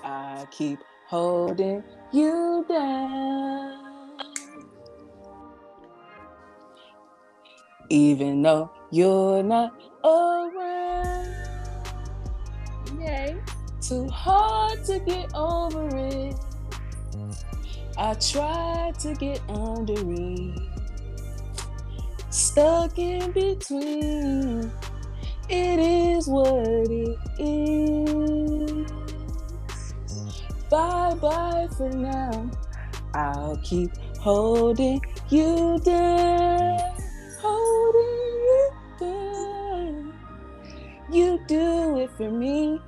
I keep holding you down, even though you're not around. Yay. Too hard to get over it. I tried to get under it. Stuck in between. It is what it is. Bye bye for now. I'll keep holding you down. Holding you down. You do it for me.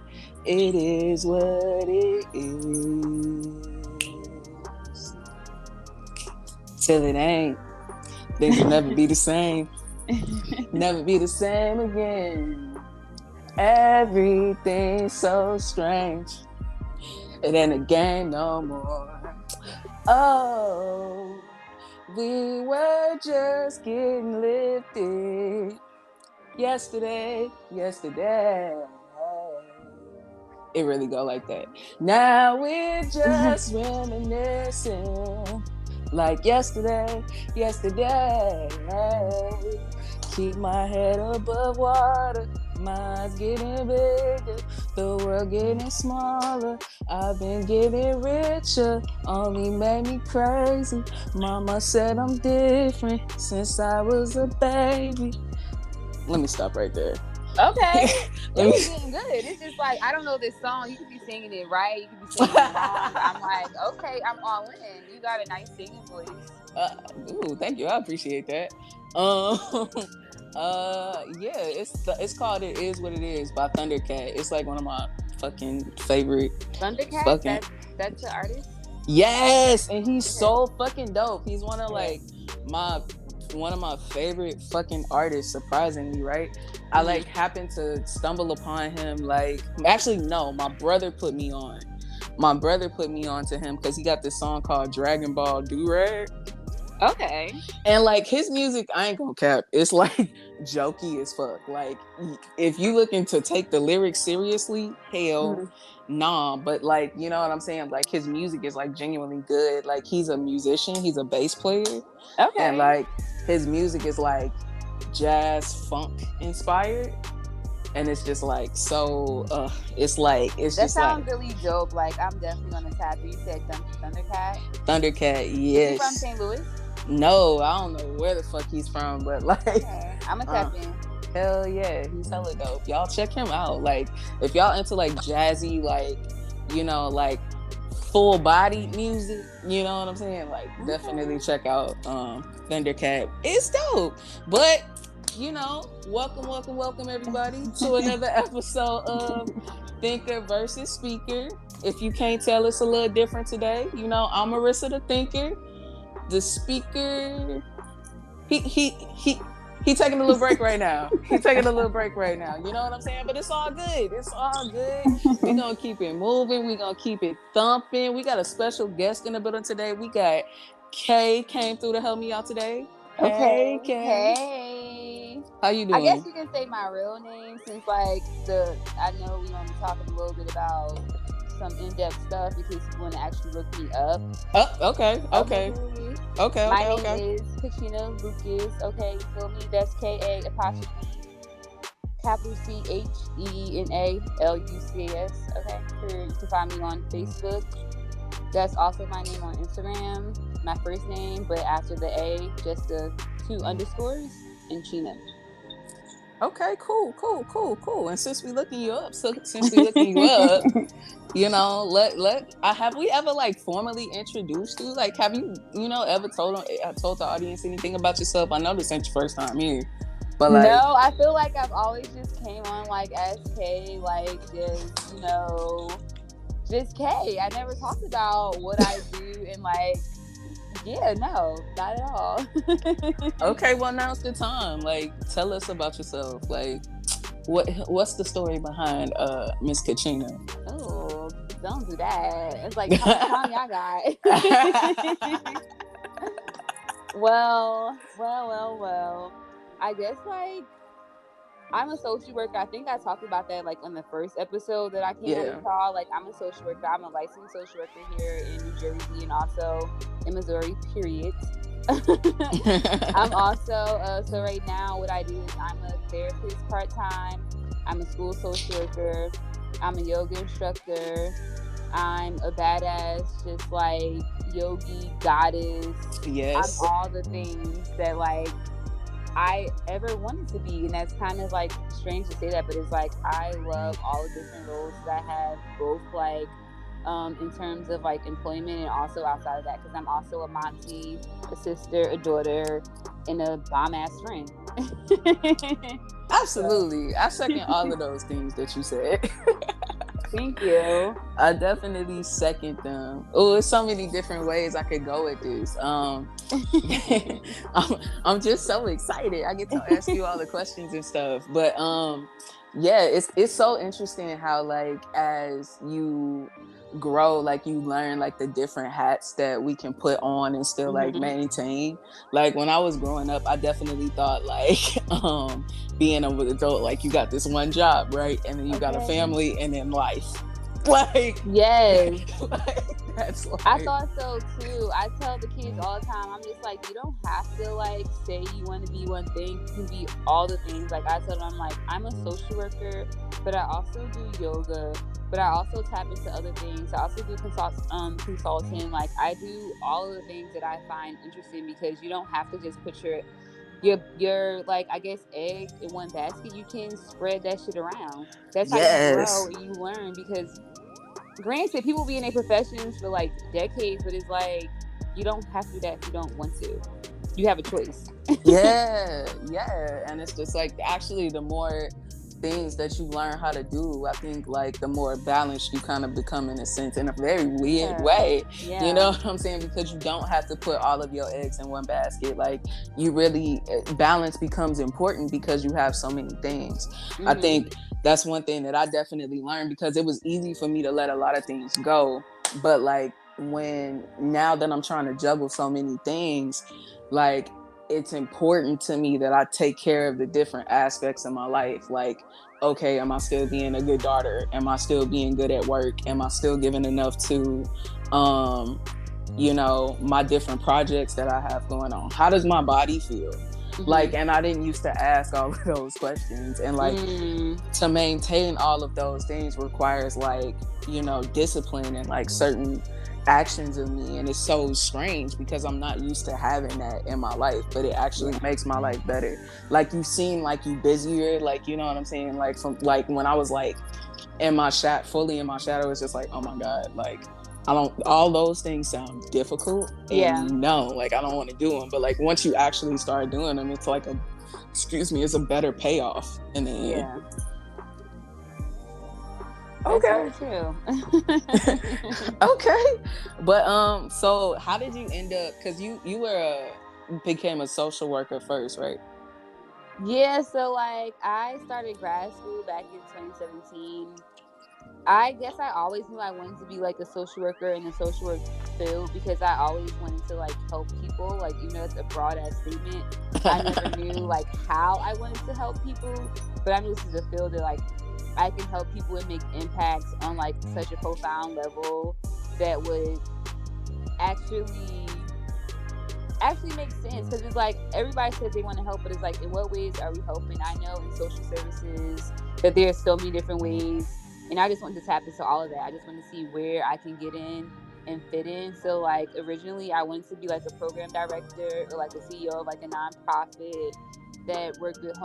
It is what it is. Till it ain't. Things will never be the same. Never be the same again. Everything's so strange. It ain't a game no more. Oh, we were just getting lifted. Yesterday. It really go like that. Now we're just reminiscing. Like yesterday. Keep my head above water. Mine's getting bigger. The world getting smaller. I've been getting richer. Only made me crazy. Mama said I'm different since I was a baby. Let me stop right there. Okay. It was getting good. It's just like, I don't know this song. You could be singing it right. You could be singing it wrong. I'm like, okay, I'm all in. You got a nice singing voice. Ooh, thank you. I appreciate that. Yeah, it's called "It Is What It Is" by Thundercat. It's like one of my fucking favorite. Thundercat. Fucking That's the artist. yes, and he's Okay. so fucking dope. He's one of like my favorite fucking artists. Surprisingly, right? I like happened to stumble upon him. Like, actually, no, my brother put me on. My brother put me on to him because he got this song called Dragon Ball Durag. Okay. And like his music, I ain't gonna cap, it's like jokey as fuck. Like, if you looking to take the lyrics seriously, hell nah. But like, you know what I'm saying? Like, his music is like genuinely good. Like, he's a musician, he's a bass player, and Okay. like his music is like jazz funk inspired. And it's just like so it's That just like sounds really dope. Like, I'm definitely gonna tap it. You said Thundercat. Thundercat. Is he from Yes. St. Louis? No, I don't know where the fuck he's from, but like, Okay. I'm gonna tap in. hell yeah, he's hella dope. Y'all check him out. Like, if y'all into like jazzy, like, you know, like full body music, you know what I'm saying? Like, definitely check out Thundercat. It's dope. But you know, welcome everybody to another episode of Thinker versus Speaker. If you can't tell, it's a little different today. You know, I'm Marissa the Thinker. The speaker, he taking a little break right now. You know what I'm saying? But it's all good. We gonna keep it moving. We gonna keep it thumping. We got a special guest in the building today. We got Kay came through to help me out today. Hey, Okay. Kay. Hey. How you I guess doing? you can say my real name since, like, I know we're gonna be talking a little bit about some in-depth stuff in case you want to actually look me up. Oh, okay. My name is Katrina Lucas. Okay, you feel me? That's Ka apostrophe capital CHENALUCAS. Okay, you can find me on Facebook. That's also my name on Instagram. My first name, but after the A, just the 2 underscores and Chino. Okay, cool. And since we looking you up, you know, have we ever like formally introduced you? Like, have you ever told the audience anything about yourself? I know this ain't your first time here, but like, no, I feel like I've always just came on like SK, like just K. I never talked about what I do and like, yeah, no, not at all. okay, well, now's the time. Like, tell us about yourself. Like, what's the story behind Miss Katrina? Oh, don't do that. It's like, how much time y'all got? Well. I guess like I'm a social worker. I think I talked about that like on the first episode that I came on with Yeah. y'all. Like, I'm a social worker. I'm a licensed social worker here in New Jersey and also in Missouri, period. I'm also, so right now what I do is I'm a therapist part-time. I'm a school social worker. I'm a yoga instructor. I'm a badass, just like yogi, goddess. I'm Yes. all the things that like I ever wanted to be. And that's kind of like strange to say that, but it's like I love all the different roles that I have, both like in terms of like employment and also outside of that, because I'm also a Monty, a sister, a daughter, and a bomb ass friend. So, Absolutely. I second all of those things that you said. thank you. I definitely second them. Oh, there's so many different ways I could go with this. I'm just so excited. I get to ask you all the questions and stuff. But yeah, it's so interesting how like as you grow, like you learn like the different hats that we can put on and still like Mm-hmm. maintain. Like when I was growing up, I definitely thought like being an adult, like you got this one job, right? And then you got a Okay. family and then life. Like, Yes. like that's I like thought so too. I tell the kids all the time, I'm just like, you don't have to like say you want to be one thing. You can be all the things. Like I tell them, I'm like, I'm a social worker, but I also do yoga, but I also tap into other things. I also do consulting. Like I do all of the things that I find interesting, because you don't have to just put your like, I guess, egg in one basket. You can spread that shit around. That's how you grow yes. and you learn, because granted, people be in their professions for like decades, but it's like you don't have to do that if you don't want to. You have a choice. Yeah, yeah. And it's just like actually the more things that you learn how to do, I think like the more balanced you kind of become in a sense, in a very weird Yeah. way. You know Yeah. what I'm saying? Because you don't have to put all of your eggs in one basket. Like you really balance becomes important because you have so many things. I Mm-hmm. think that's one thing that I definitely learned, because it was easy for me to let a lot of things go. But like when now that I'm trying to juggle so many things, like it's important to me that I take care of the different aspects of my life. Like, okay, am I still being a good daughter? Am I still being good at work? Am I still giving enough to, um, my different projects that I have going on? How does my body feel? Mm-hmm. Like, and I didn't used to ask all of those questions. And like, Mm. to maintain all of those things requires like, discipline and like certain actions of me. And it's so strange because I'm not used to having that in my life, but it actually Yeah. makes my life better. Like you seem like you busier, like, you know what I'm saying? Like from like when I was like fully in my shadow, it's just like, oh my God, like I don't, all those things sound difficult Yeah. and like I don't want to do them. But like once you actually start doing them, it's like it's a better payoff in the end. Yeah. That's Okay. very true. Okay. But so how did you end up, because you became a social worker first, right? Yeah. So like, I started grad school back in 2017. I guess I always knew I wanted to be like a social worker in the social work field, because I always wanted to like help people. Like, even though it's a broad ass statement, I never knew like how I wanted to help people. But I knew this is a field that like I can help people and make impacts on like such a profound level that would actually make sense, because it's like everybody says they want to help, but it's like, in what ways are we helping? I know in social services that there's so many different ways, and I just wanted to tap into all of that. I just wanted to see where I can get in and fit in. So like originally I wanted to be like a program director or like a CEO of like a nonprofit that worked with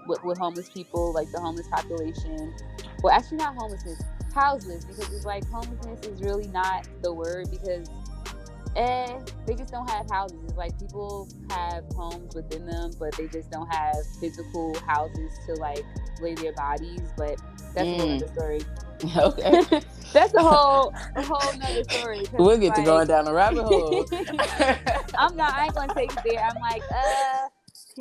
with homeless people, like the homeless population. Well, actually not homelessness, houseless, because it's like homelessness is really not the word, because they just don't have houses. It's like people have homes within them, but they just don't have physical houses to like lay their bodies. But that's a whole Mm, other story. okay. That's a whole nother story, because We'll it's get to like going down the rabbit hole. I ain't gonna take it there. I'm like,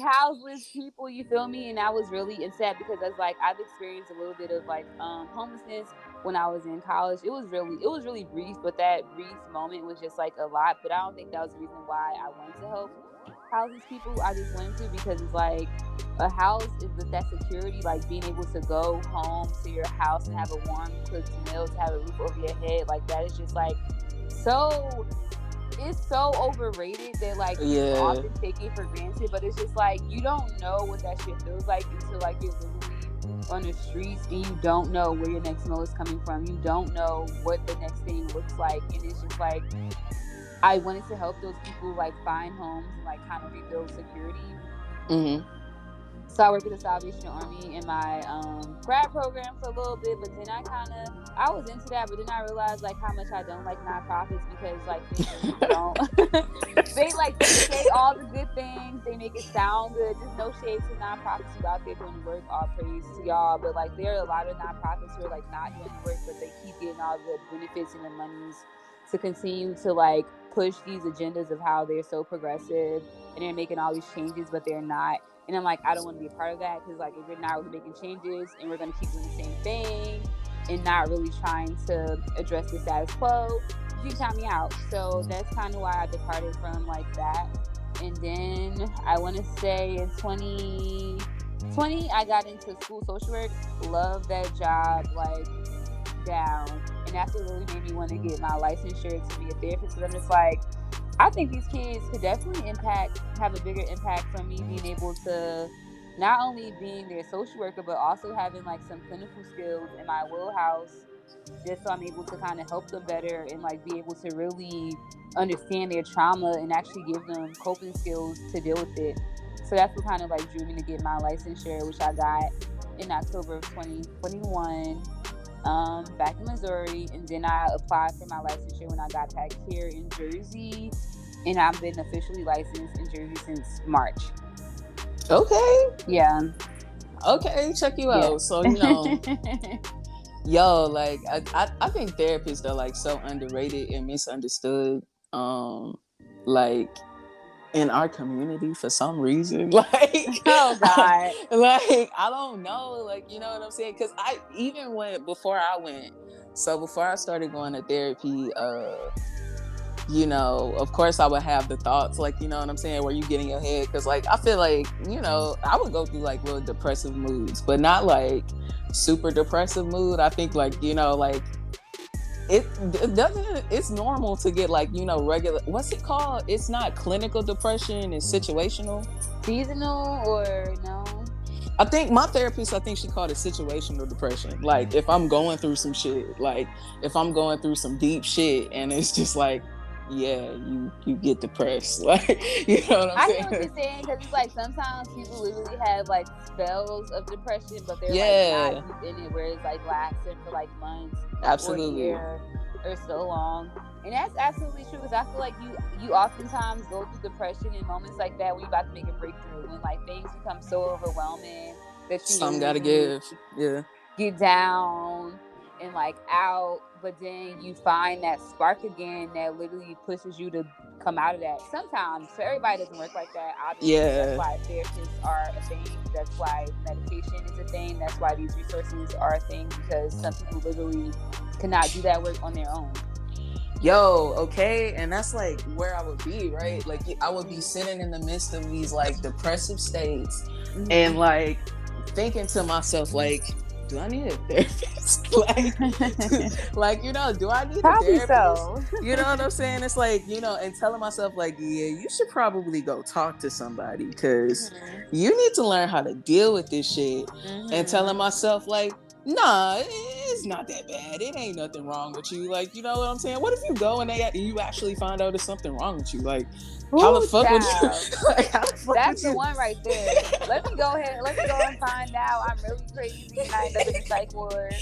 houseless people, you feel me? And I was really into that, because that's like I've experienced a little bit of like homelessness when I was in college. It was really brief, but that brief moment was just like a lot. But I don't think that was the reason why I wanted to help houseless people. I just wanted to, because it's like a house is with that security, like being able to go home to your house and have a warm cooked meal, to have a roof over your head, like that is just like so, it's so overrated that like people often take it for granted. But it's just like, you don't know what that shit feels like until like you're literally on the streets and you don't know where your next meal is coming from. You don't know what the next thing looks like, and it's just like, I wanted to help those people like find homes and like kind of rebuild security. So I worked with the Salvation Army in my grad program for a little bit, but then I was into that, but then I realized like how much I don't like nonprofits, because like they don't they like say all the good things, they make it sound good. There's no shade to nonprofits who out there doing the work, all praise to y'all, but like there are a lot of nonprofits who are like not doing the work, but they keep getting all the benefits and the monies to continue to like push these agendas of how they're so progressive and they're making all these changes, but they're not. And I'm like, I don't want to be a part of that, because like if we're not really making changes and we're going to keep doing the same thing and not really trying to address the status quo, you can count me out. So that's kind of why I departed from like that. And then I want to say in 2020 I got into school social work. Love that job like down, and that's what really made me want to get my licensure to be a therapist, because I'm just like, I think these kids could definitely have a bigger impact from me being able to not only being their social worker, but also having like some clinical skills in my wheelhouse, just so I'm able to kind of help them better and like be able to really understand their trauma and actually give them coping skills to deal with it. So that's what kind of like drew me to get my licensure, which I got in October of 2021. Back in Missouri, and then I applied for my licensure when I got back here in Jersey, and I've been officially licensed in Jersey since March. Okay. Yeah. Okay, check you out. So, you know, yo, like I think therapists are like so underrated and misunderstood. Like in our community for some reason, like oh god, like I don't know, like, you know what I'm saying, because before I started going to therapy, you know, of course I would have the thoughts, like, you know what I'm saying, where you get in your head, because like I feel like, you know, I would go through like little depressive moods, but not like super depressive mood. I think like, you know, like it's normal to get like, you know, regular, what's it called, it's not clinical depression, it's situational, seasonal, or no, I think my therapist, she called it situational depression. Like if I'm going through some shit, like if I'm going through some deep shit, and it's just like, yeah, you get depressed, like, you know what I'm saying? I hear what you're saying, because it's like sometimes people literally have like spells of depression, but they're like not deep in it, where it's like lasting for like months, absolutely, or a year or so long. And that's absolutely true, because I feel like you oftentimes go through depression in moments like that when you're about to make a breakthrough, when like things become so overwhelming that you something gotta give, get down and like out, but then you find that spark again that literally pushes you to come out of that. Sometimes, so everybody doesn't work like that. Obviously, that's why therapists are a thing. That's why meditation is a thing. That's why these resources are a thing, because some people literally cannot do that work on their own. Yo, okay, and that's like where I would be, right? Like I would be sitting in the midst of these like depressive states, and like thinking to myself, like, do I need a therapist? like, you know, do I need probably a therapist? So. You know what I'm saying? It's like, you know, and telling myself like, yeah, you should probably go talk to somebody, because you need to learn how to deal with this shit. And telling myself like, nah, it's not that bad. It ain't nothing wrong with you. Like, you know what I'm saying? What if you go and you actually find out there's something wrong with you? Like, how the fuck would you? Like, how the fuck That's the one right there. Let me go and find out I'm really crazy and I end up in a psych ward.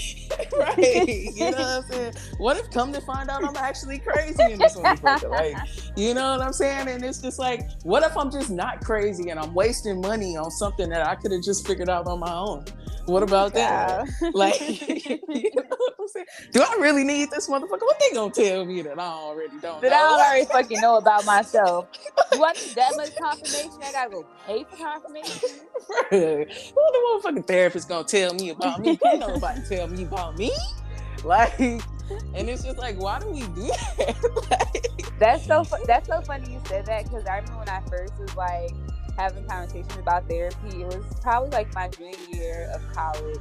Right. You know what I'm saying? What if come to find out I'm actually crazy in this motherfucker? Like, you know what I'm saying? And it's just like, what if I'm just not crazy and I'm wasting money on something that I could have just figured out on my own? What about that? Like, you know what I'm saying? Do I really need this motherfucker? What they gonna tell me that I already don't know? That I don't already fucking know about myself. Do I need that much confirmation? I gotta go pay for confirmation? What the motherfucking therapist gonna tell me about me? Can't nobody tell me about me. Like, and it's just like, why do we do that? That's so funny you said that, because I remember when I first was like having conversations about therapy. It was probably like my junior year of college.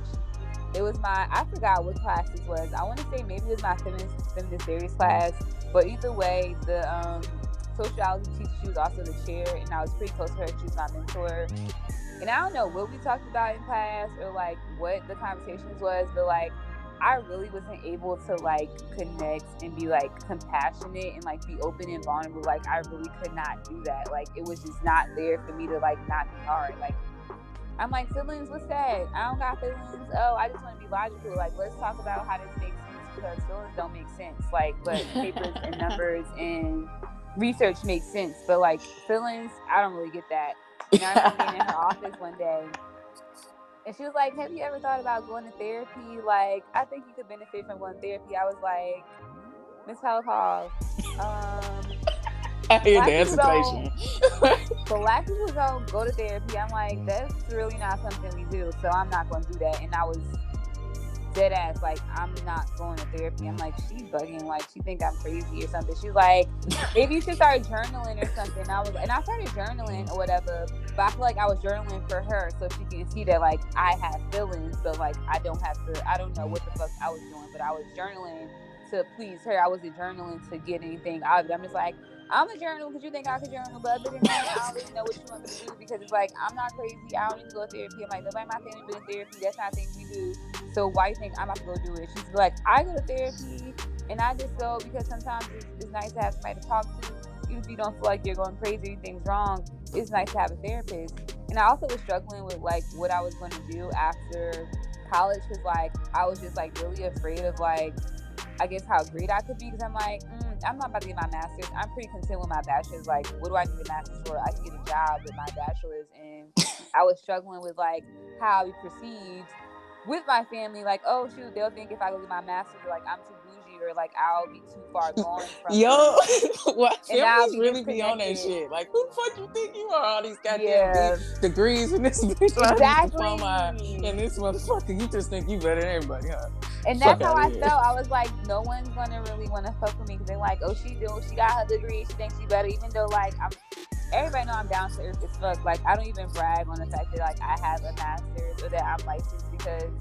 It was I forgot what class this was. I want to say maybe it was my feminist theories class. But either way, the sociology teacher, she was also the chair, and I was pretty close to her. She was my mentor. And I don't know what we talked about in class or like what the conversations was, but like I really wasn't able to like connect and be like compassionate and like be open and vulnerable. Like I really could not do that. Like it was just not there for me to like not be hard. Like I'm like, feelings, what's that? I don't got feelings. Oh, I just want to be logical. Like let's talk about how this makes sense, because feelings don't make sense. Like but papers and numbers and research makes sense, but like feelings, I don't really get that. And I remember being in her office one day, and she was like, have you ever thought about going to therapy? Like, I think you could benefit from going to therapy. I was like, Miss Palapaw, I hear the hesitation. Black people don't go to therapy. I'm like, that's really not something we do, so I'm not going to do that. And I was dead ass, like, I'm not going to therapy. I'm like, she's bugging, like she think I'm crazy or something. She's like, maybe you should start journaling or something. I started journaling or whatever, but I feel like I was journaling for her so she can see that like I have feelings, but like I don't know what the fuck I was doing, but I was journaling to please her. I wasn't journaling to get anything out of it. I'm just like, I'm a journal because you think I could journal, but other than that, I don't really know what you want me to do, because it's like, I'm not crazy. I don't need to go to therapy. I'm like, nobody in my family been in therapy. That's not a thing we do. So why you think I'm about to go do it? She's like, I go to therapy and I just go because sometimes it's nice to have somebody to talk to. Even if you don't feel like you're going crazy, anything's wrong, it's nice to have a therapist. And I also was struggling with like what I was going to do after college, because like I was just like really afraid of like, I guess how great I could be, because I'm like, I'm not about to get my master's. I'm pretty content with my bachelor's. Like, what do I need a master's for? I can get a job with my bachelor's. And I was struggling with like how I be perceived with my family. Like, oh shoot, they'll think if I go get my master's, like I'm too bougie, or like I'll be too far gone from yo, what families really be on that shit? Like, who the fuck you think you are? All these goddamn degrees and this bitch, diploma and this motherfucker. You just think you better than everybody, huh? And that's how I felt. I was like, no one's gonna really want to fuck with me, because they're like, oh, she got her degree, she thinks she better, even though like everybody know I'm down to earth as fuck. Like I don't even brag on the fact that like I have a master's or that I'm licensed, because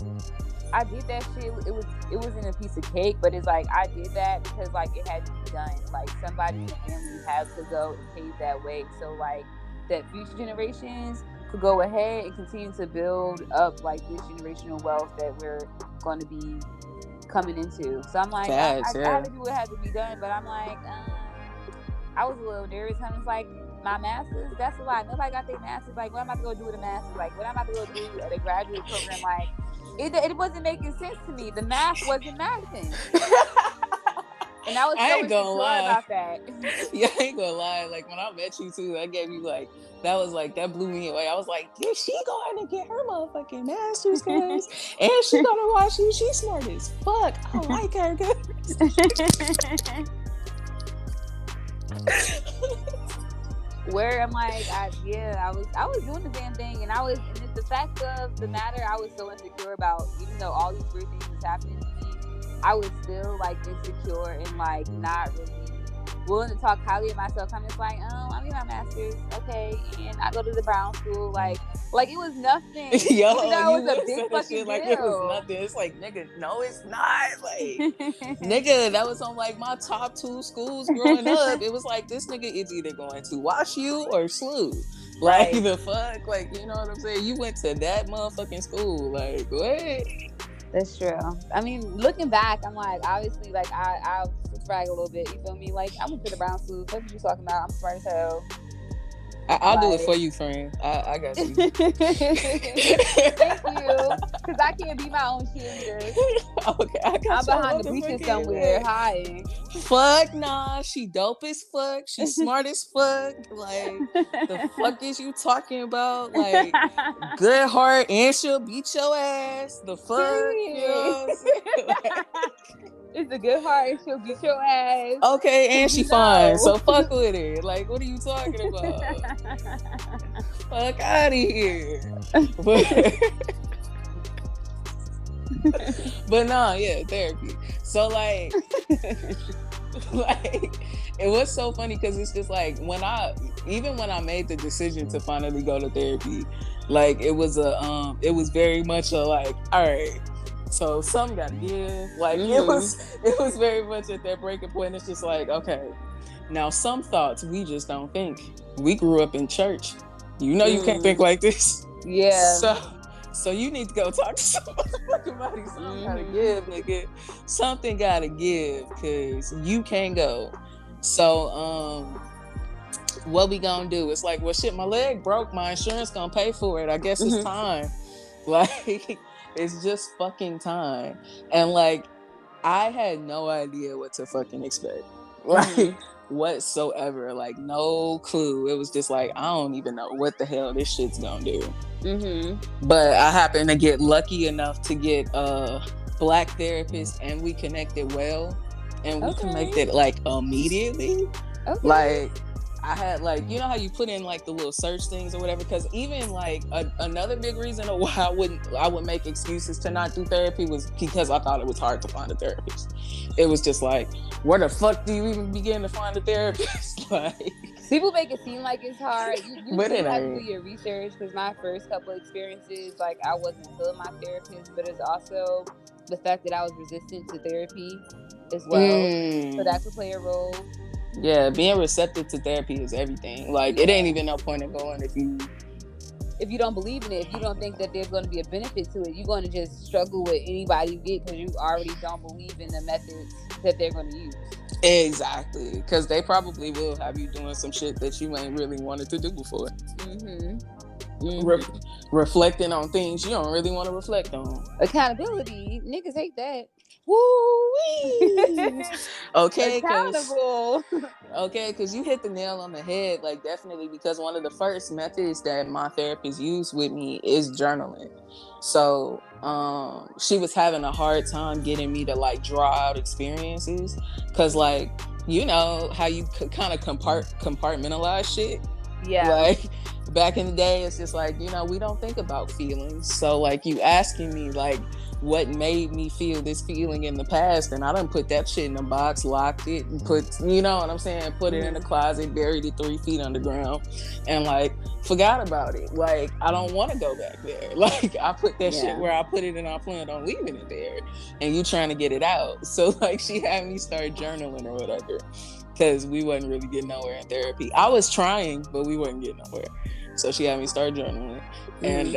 I did that shit. It wasn't a piece of cake, but it's like I did that because like it had to be done. Like somebody in the family had to go and pave that way, so like that future generations could go ahead and continue to build up like this generational wealth that we're going to be coming into. So I'm like, I had to do what had to be done, but I'm like, I was a little nervous. I was like, my master's, that's a lot. Nobody got their master's. Like, what am I about to go do with a master's? Like, what am I about to go do at a graduate program? Like, it wasn't making sense to me. The math wasn't mathing. And I was so insecure about that. Yeah, I ain't gonna lie. Like when I met you too, that gave you like, that blew me away. I was like, yeah, she going to get her motherfucking master's, guys, and she gonna watch you. She's smart as fuck. I like her, guys. Where I'm like, I was doing the damn thing, and it's the fact of the matter, I was so insecure about, even though all these weird things was happening to me, I was still like insecure and like not really willing to talk highly of myself. I'm just like, I'm getting my master's, okay, and I go to the Brown School, like it was nothing. Yo, even though it was a big fucking deal. Like it was nothing. It's like, nigga, no, it's not. Like, nigga, that was on like my top 2 schools growing up. It was like, this nigga is either going to wash you or slew. Like, the fuck, like, you know what I'm saying? You went to that motherfucking school, like, what? That's true. I mean, looking back, I'm like, obviously, like, I'll brag a little bit, you feel me? Like, I went to the Brown School. What you talking about? I'm smart as hell. I'll do it for you, friend. I got you. Thank you. Because I can't be my own cheerleader. Okay, I got I'm behind the bleachers somewhere, hiding. Fuck nah, she dope as fuck. She smart as fuck. Like, the fuck is you talking about? Like, good heart, and she'll beat your ass. The fuck? You know what I'm saying? It's a good heart, and she'll beat your ass. Okay, and she fine, so fuck with her. Like, what are you talking about? Fuck out of here. But nah, yeah, therapy. So like, Like, it was so funny because it's just like when I made the decision to finally go to therapy, like it was very much a like, all right, so something gotta give. Like it was very much at that breaking point. It's just like, okay, now some thoughts we just don't think. We grew up in church. You know you can't think like this. Yeah. So you need to go talk to some motherfucking body. Something gotta give, nigga. Something gotta give, cause you can't go. So what we gonna do? It's like, well, shit, my leg broke. My insurance gonna pay for it. I guess it's time. Like, it's just fucking time. And like, I had no idea what to fucking expect. Like, whatsoever. Like, no clue. It was just like, I don't even know what the hell this shit's gonna do. But I happened to get lucky enough to get a Black therapist, and we connected well. And we connected like immediately. Like, I had like, you know how you put in like the little search things or whatever, because even like another big reason why I would make excuses to not do therapy was because I thought it was hard to find a therapist. It was just like, where the fuck do you even begin to find a therapist? Like, people make it seem like it's hard. You but really have to do your research, because my first couple experiences, like, I wasn't feeling my therapist, but it's also the fact that I was resistant to therapy as well. So that could play a role. Yeah, being receptive to therapy is everything. Like, it ain't even no point in going if you don't believe in it, if you don't think that there's going to be a benefit to it, you're going to just struggle with anybody you get, because you already don't believe in the methods that they're going to use. Exactly, because they probably will have you doing some shit that you ain't really wanted to do before. Reflecting on things you don't really want to reflect on. Accountability, niggas hate that. Woo-wee. Okay, accountable. Because you hit the nail on the head. Like, definitely, because one of the first methods that my therapist used with me is journaling. So she was having a hard time getting me to like draw out experiences, because like, you know how you kind of compartmentalize shit. Yeah. Like, back in the day, it's just like, you know, we don't think about feelings. So like, you asking me like what made me feel this feeling in the past, and I done put that shit in a box, locked it, and put, you know what I'm saying, put it in the closet, buried it 3 feet underground, and like forgot about it. Like, I don't want to go back there. Like, I put that shit where I put it, and I planned on leaving it there, and you trying to get it out. So like, she had me start journaling or whatever, because we wasn't really getting nowhere in therapy. I was trying, but we wasn't getting nowhere. So she had me start journaling. And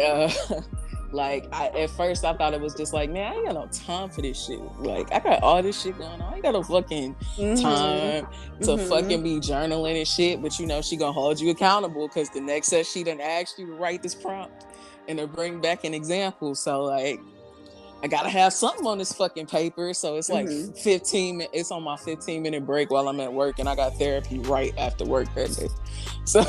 like, at first I thought it was just like, man, I ain't got no time for this shit. Like, I got all this shit going on. I ain't got no fucking time to fucking be journaling and shit. But you know, she gonna hold you accountable, because the next set she done asked you to write this prompt and to bring back an example. So like, I gotta have something on this fucking paper. So it's like it's on my 15-minute break while I'm at work, and I got therapy right after work that day. So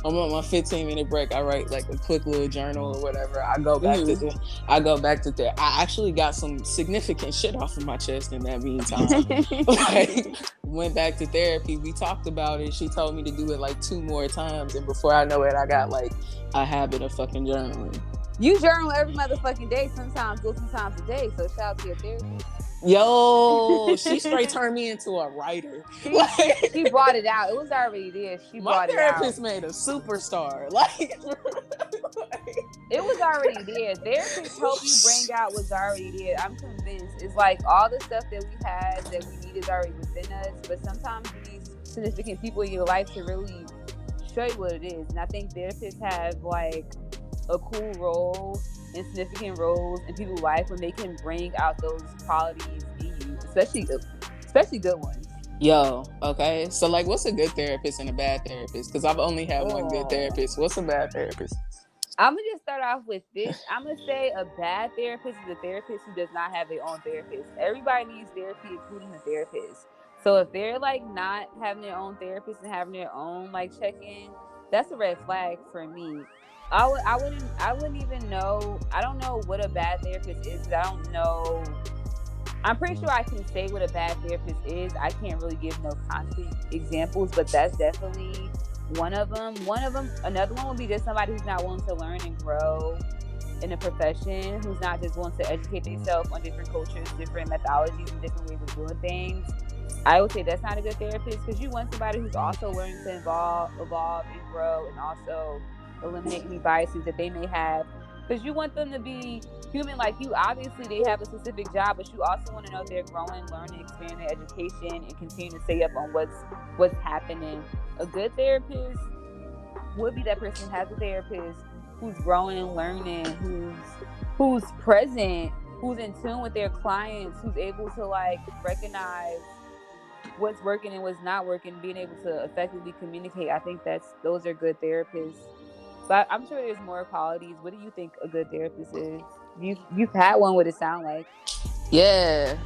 I'm on my 15-minute break. I write like a quick little journal or whatever. I go back to there. I actually got some significant shit off of my chest in that meantime. Like, went back to therapy. We talked about it. She told me to do it like 2 more times, and before I know it, I got like a habit of fucking journaling. You journal every motherfucking day, sometimes go 2 times a day. So shout out to your therapist. Yo, she straight turned me into a writer. She brought it out. It was already there. She brought it out. My therapist made a superstar. Like, it was already there. Therapists help you bring out what's already there. I'm convinced. It's like all the stuff that we had, that we need, is already within us. But sometimes you need significant people in your life to really show you what it is. And I think therapists have like a cool role and significant roles in people's life when they can bring out those qualities in you, especially good ones. Yo, okay. So like, what's a good therapist and a bad therapist? Because I've only had one good therapist. What's a bad therapist? I'm gonna just start off with this. I'm gonna say a bad therapist is a therapist who does not have their own therapist. Everybody needs therapy, including the therapist. So if they're like not having their own therapist and having their own like check-in, that's a red flag for me. I wouldn't even know. I don't know what a bad therapist is. I don't know. I'm pretty sure I can say what a bad therapist is. I can't really give no concrete examples, but that's definitely one of them. Another one would be just somebody who's not willing to learn and grow in a profession, who's not just willing to educate themselves on different cultures, different methodologies, and different ways of doing things. I would say that's not a good therapist, because you want somebody who's also learning to evolve and grow, and also eliminate any biases that they may have. Because you want them to be human like you. Obviously, they have a specific job, but you also want to know they're growing, learning, expanding their education, and continue to stay up on what's happening. A good therapist would be that person who has a therapist who's growing, learning, who's present, who's in tune with their clients, who's able to like recognize what's working and what's not working, being able to effectively communicate. I think those are good therapists. But I'm sure there's more qualities. What do you think a good therapist is? You've had one. What it sound like? Yeah.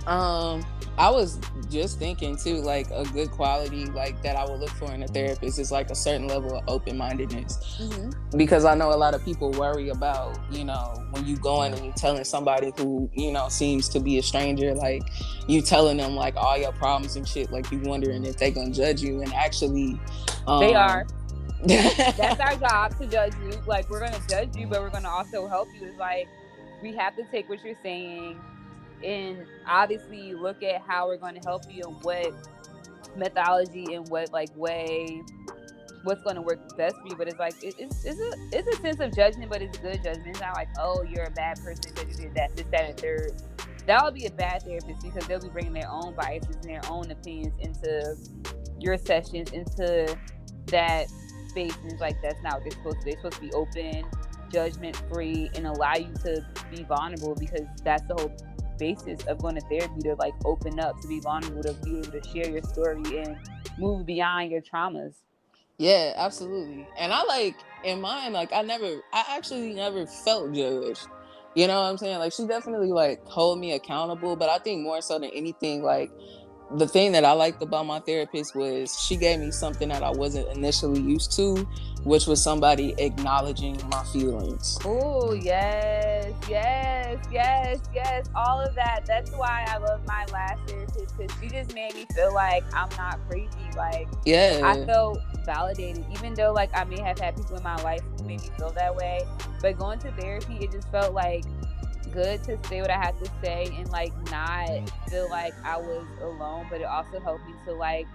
I was just thinking too, like a good quality like that I would look for in a therapist is like a certain level of open-mindedness. Mm-hmm. Because I know a lot of people worry about, when you go in and you telling somebody who, seems to be a stranger, like you telling them like all your problems and shit, like you wondering if they gonna judge you. And actually They are. That's our job, to judge you. Like, we're gonna judge you, but we're gonna also help you. It's like we have to take what you're saying and obviously look at how we're going to help you and what methodology and what like way what's going to work best for you. But it's like it's a sense of judgment, but it's good judgment. It's not like, oh, you're a bad person because you did that, this, that, and third. That would be a bad therapist, because they'll be bringing their own biases and their own opinions into your sessions, into that space. And it's like, that's not what they're supposed to do. They're supposed to be open, judgment free, and allow you to be vulnerable, because that's the whole basis of going to therapy, to like open up, to be vulnerable, to be able to share your story and move beyond your traumas. Yeah, absolutely. And I like in mine, like I actually never felt judged. You know what I'm saying? Like she definitely like hold me accountable, but I think more so than anything, like the thing that I liked about my therapist was she gave me something that I wasn't initially used to, which was somebody acknowledging my feelings. Oh, yes. All of that. That's why I love my last therapist, because she just made me feel like I'm not crazy. Like, yeah, I felt validated, even though like I may have had people in my life who made me feel that way. But going to therapy, it just felt like good to say what I had to say and like not feel like I was alone. But it also helped me to like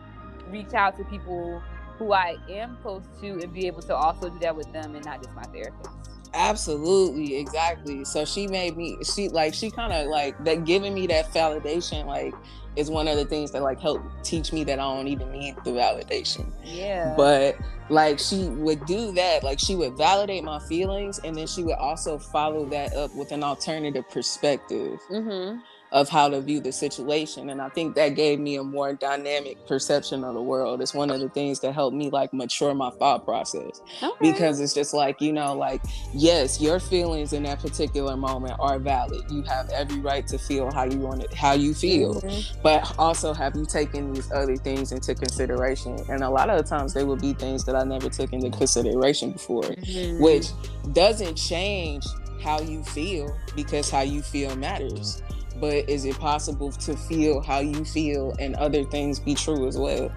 reach out to people who I am close to and be able to also do that with them, and not just my therapist. absolutely, exactly. So she kind of like that, giving me that validation, like is one of the things that like helped teach me that I don't even need the validation. Yeah. But like she would do that, like she would validate my feelings, and then she would also follow that up with an alternative perspective. Mm-hmm. Of how to view the situation. And I think that gave me a more dynamic perception of the world. It's one of the things that helped me like mature my thought process. Okay. Because it's just like, like, yes, your feelings in that particular moment are valid. You have every right to feel how you feel. Mm-hmm. But also, have you taken these other things into consideration? And a lot of the times they would be things that I never took into consideration before, Mm-hmm. which doesn't change how you feel, because how you feel matters. But is it possible to feel how you feel and other things be true as well?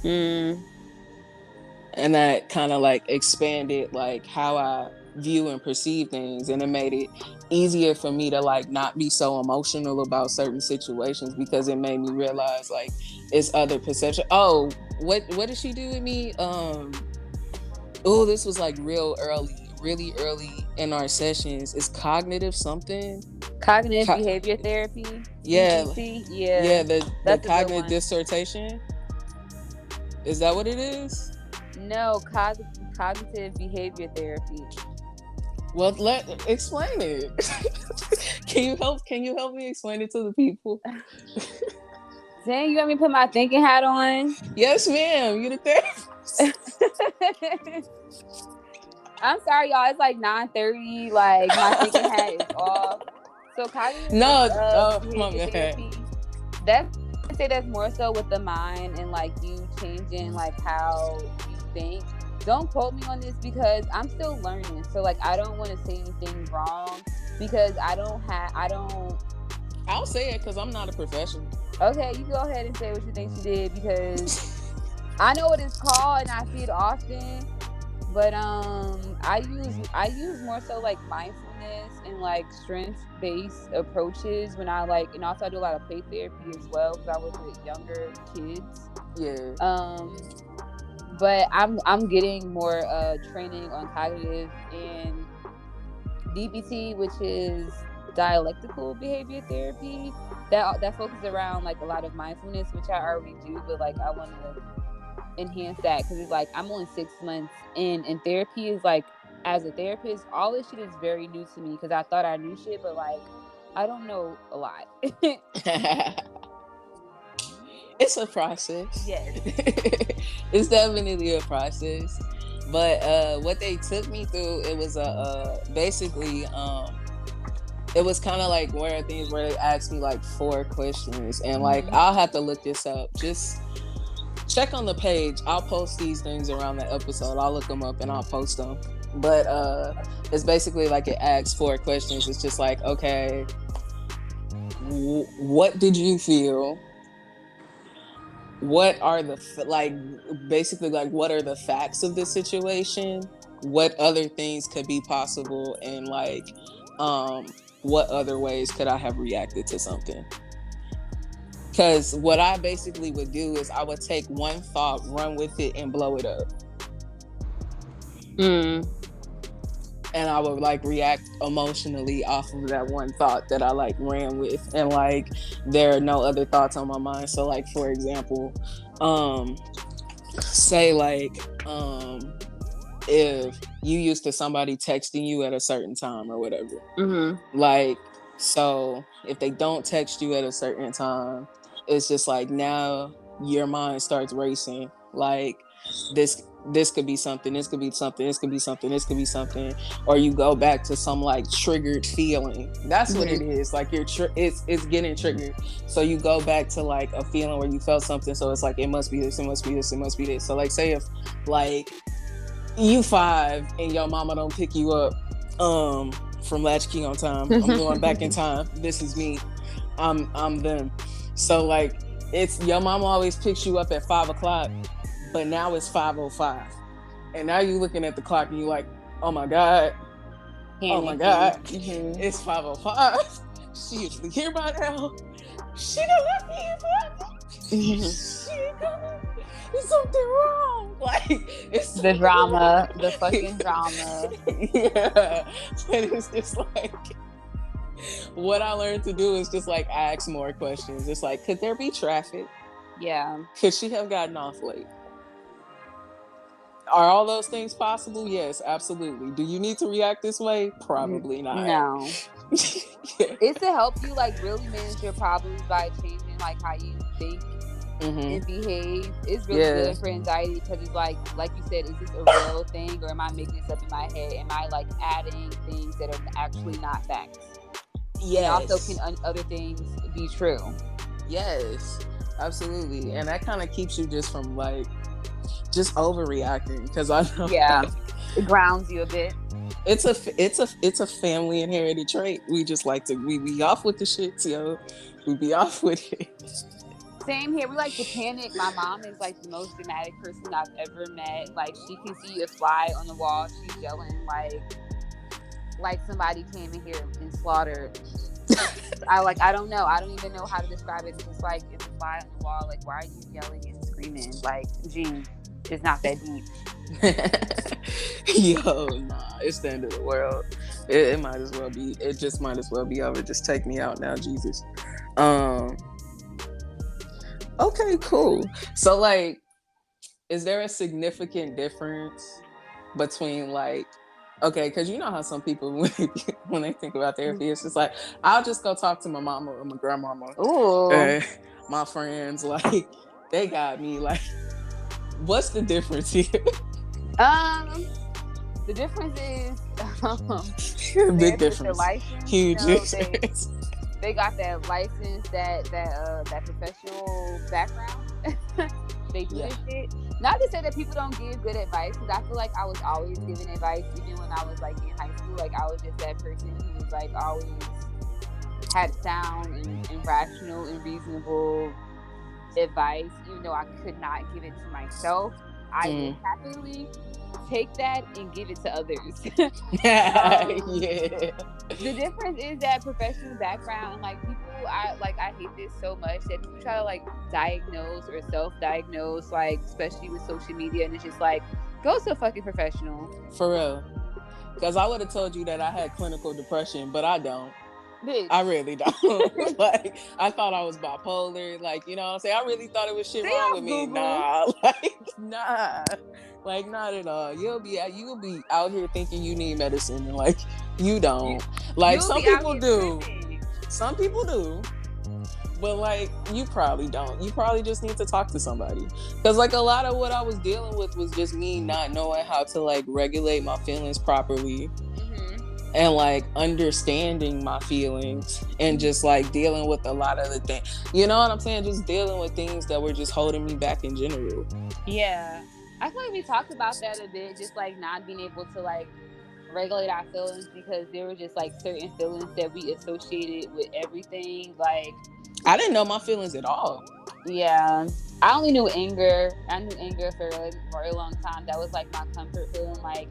Mm. And that kind of like expanded like how I view and perceive things, and it made it easier for me to like not be so emotional about certain situations, because it made me realize like it's other perception. Oh, what did she do with me? This was like really early in our sessions. It's cognitive behavior therapy. Yeah. CBT? Yeah. Yeah, the cognitive dissertation. Is that what it is? No, cognitive behavior therapy. Well, explain it. Can you help me explain it to the people? Dang, you want me to put my thinking hat on? Yes, ma'am. You the therapist. I'm sorry, y'all. It's like 9:30. Like my thinking hat is off. So cognitive behavior therapy. That's more so with the mind and like you changing like how you think. Don't quote me on this because I'm still learning. So like I don't want to say anything wrong because I'll say it because I'm not a professional. Okay, you go ahead and say what you think she did because I know what it's called and I see it often. But I use more so like mindfulness mindfulness and like strength-based approaches when I like, and also I do a lot of play therapy as well because I work with younger kids. Yeah. But I'm getting more training on cognitive and DBT, which is dialectical behavior therapy. That focuses around like a lot of mindfulness, which I already do, but like I want to enhance that because it's like I'm only 6 months in, and therapy is like, as a therapist, all this shit is very new to me because I thought I knew shit, but like I don't know a lot. It's a process. Yes. It's definitely a process. But what they took me through, it was basically it was kind of like one of the things where they asked me like 4 questions, and like I'll have to look this up. Just check on the page. I'll post these things around the episode. I'll look them up and I'll post them. But it's basically like it asks 4 questions. It's just like, okay, what did you feel? What are the basically like what are the facts of the situation? What other things could be possible, and like what other ways could I have reacted to something? Because what I basically would do is I would take one thought, run with it, and blow it up. And I would like react emotionally off of that one thought that I like ran with, and like there are no other thoughts on my mind. So like, for example, say like if you used to somebody texting you at a certain time or whatever, like, so if they don't text you at a certain time, it's just like now your mind starts racing, like this could be something, this could be something, this could be something, this could be something, or you go back to some like triggered feeling. That's what it is. Like it's getting triggered. So you go back to like a feeling where you felt something. So it's like, it must be this, it must be this, it must be this. So like, say if like you 5 and your mama don't pick you up from Latchkey on time. I'm going back in time. This is me. I'm them. So like, it's your mama always picks you up at 5 o'clock. But now it's 5:05, and now you're looking at the clock and you're like, oh my god, it's 5:05. She usually here by now. She don't left me here. She ain't coming. There's something wrong. Like, it's the drama, the fucking drama. Yeah, but it's just like, what I learned to do is just like ask more questions. It's like, could there be traffic? Yeah. Could she have gotten off late? Are all those things possible? Yes, absolutely. Do you need to react this way? Probably not. No. It's to help you like really manage your problems by changing like how you think and behave. It's really good for anxiety because it's like you said, is this a real thing or am I making this up in my head? Am I like adding things that are actually not facts? Yes. And also, can other things be true? Yes, absolutely. And that kind of keeps you just from like just overreacting, because I know it grounds you a bit. It's a family inherited trait. We just like to we be off with the shit, yo. We be off with it. Same here. We like to panic. My mom is like the most dramatic person I've ever met. Like, she can see a fly on the wall, she's yelling like somebody came in here and slaughtered. I don't know. I don't even know how to describe it. It's just like, it's a fly on the wall. Like, why are you yelling and screaming? Like, gee, it's not that deep. Yo, nah, it's the end of the world. It might as well be. It just might as well be over. Just take me out now, Jesus. Okay, cool. So, like, is there a significant difference between like, okay, because you know how some people when they think about therapy, it's just like, I'll just go talk to my mama or my grandmama. Ooh. My friends, like, they got me. Like, what's the difference here? The difference is big difference. Huge difference. They got that license, that professional background. They do this shit. Not to say that people don't give good advice, because I feel like I was always giving advice, even when I was like in high school. Like, I was just that person who was like always had sound and rational and reasonable advice, even though I could not give it to myself. I would happily take that and give it to others. Yeah. The difference is that professional background, and like people, I hate this so much that people try to like diagnose or self-diagnose, like especially with social media, and it's just like, go to a fucking professional. For real. Because I would have told you that I had clinical depression, but I don't. Bitch. I really don't. Like, I thought I was bipolar. Like, you know what I'm saying? I really thought it was shit wrong with me. Google. Nah. Like, nah. Like, not at all. You'll be out here thinking you need medicine, and like, you don't. Like, some people do. Some people do. But like, you probably don't. You probably just need to talk to somebody. Because like, a lot of what I was dealing with was just me not knowing how to like regulate my feelings properly. And like understanding my feelings and just like dealing with a lot of the things, you know what I'm saying? Just dealing with things that were just holding me back in general. Yeah. I feel like we talked about that a bit, just like not being able to like regulate our feelings because there were just like certain feelings that we associated with everything. Like, I didn't know my feelings at all. Yeah. I only knew anger. I knew anger for a long time. That was like my comfort feeling. Like,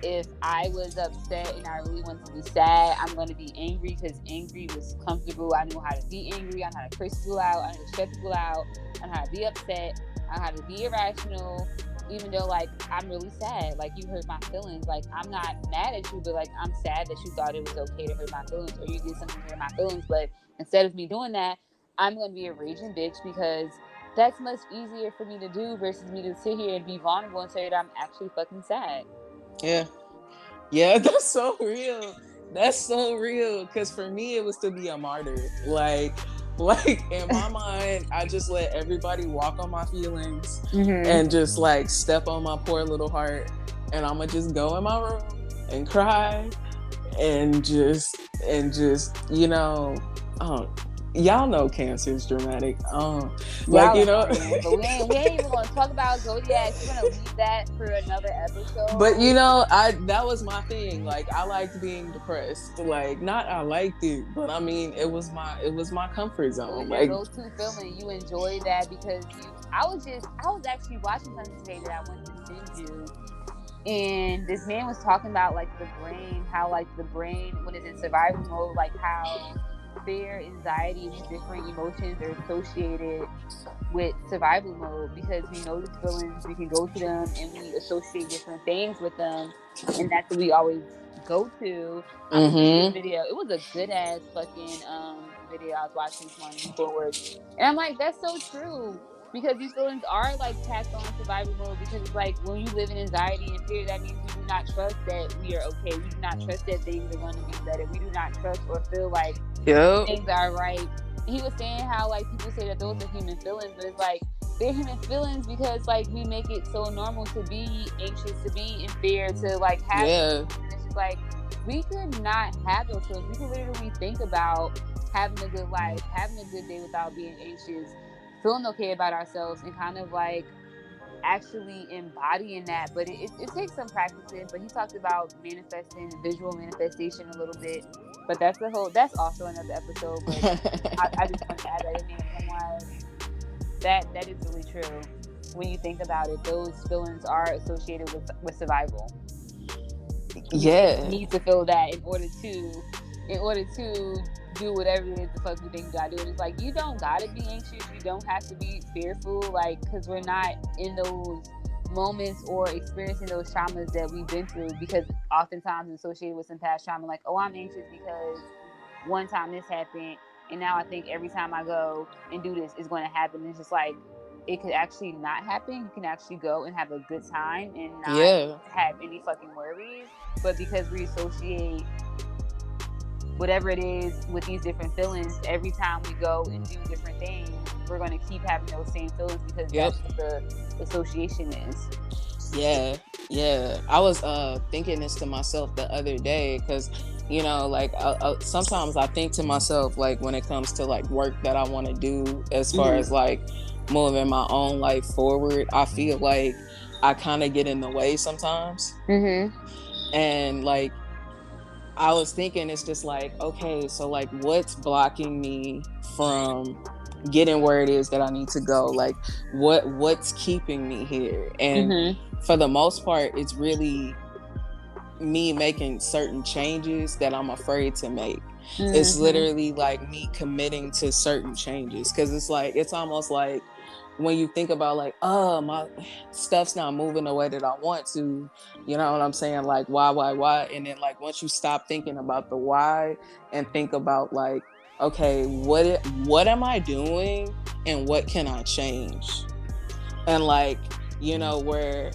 if I was upset and I really wanted to be sad, I'm going to be angry because angry was comfortable. I knew how to be angry. I knew how to curse people out. I knew how to shut people out. I knew how to be upset. I knew how to be irrational. Even though, like, I'm really sad. Like, you hurt my feelings. Like, I'm not mad at you, but, like, I'm sad that you thought it was okay to hurt my feelings or you did something to hurt my feelings. But instead of me doing that, I'm going to be a raging bitch because that's much easier for me to do versus me to sit here and be vulnerable and say that I'm actually fucking sad. Yeah, that's so real. That's so real. Because for me, it was to be a martyr. Like in my mind, I just let everybody walk on my feelings and just like step on my poor little heart. And I'm gonna just go in my room and cry and just you know, y'all know Cancer is dramatic. Like, you know, but we ain't even gonna talk about zodiacs. We're gonna leave that for another episode. But you know, that was my thing. Like, I liked being depressed. Like, not I liked it, but I mean, it was my comfort zone. Like, your go-to feeling. You enjoyed that because I was actually watching something today that I wanted to send you. And this man was talking about like the brain, how like the brain when it's in survival mode, like how fear, anxiety, and these different emotions are associated with survival mode because we know these feelings, we can go to them and we associate different things with them, and that's what we always go to. This video, it was a good ass fucking video I was watching this morning before work, and I'm like, that's so true. Because these feelings are like tacked on survival mode because it's like when you live in anxiety and fear, that means we do not trust that we are okay. We do not trust that things are going to be better. We do not trust or feel like things are right. And he was saying how like people say that those are human feelings, but it's like they're human feelings because like we make it so normal to be anxious, to be in fear, to like have and it's just like we could not have those feelings. We could literally think about having a good life, having a good day without being anxious, feeling okay about ourselves, and kind of like actually embodying that. But it takes some practicing. But he talked about manifesting, visual manifestation a little bit. But that's also another episode. But I just want to add that in there. I'm like, that is really true. When you think about it, those feelings are associated with survival. You need to feel that in order to do whatever it is the fuck you think you gotta do. And it's like, you don't gotta be anxious, you don't have to be fearful, like, because we're not in those moments or experiencing those traumas that we've been through, because oftentimes associated with some past trauma, like, oh, I'm anxious because one time this happened and now I think every time I go and do this is going to happen. And it's just like, it could actually not happen. You can actually go and have a good time and not have any fucking worries. But because we associate whatever it is with these different feelings, every time we go and do different things, we're going to keep having those same feelings because that's what the association is. Yeah. I was thinking this to myself the other day because, you know, like sometimes I think to myself, like when it comes to like work that I want to do as far as like moving my own life forward, I feel like I kind of get in the way sometimes. And like, I was thinking, it's just like, okay, so like what's blocking me from getting where it is that I need to go. Like what's keeping me here? And for the most part, it's really me making certain changes that I'm afraid to make. It's literally like me committing to certain changes, because it's almost like when you think about like, oh, my stuff's not moving the way that I want to, you know what I'm saying? Like why? And then like once you stop thinking about the why and think about like, okay, what am I doing and what can I change? And like, where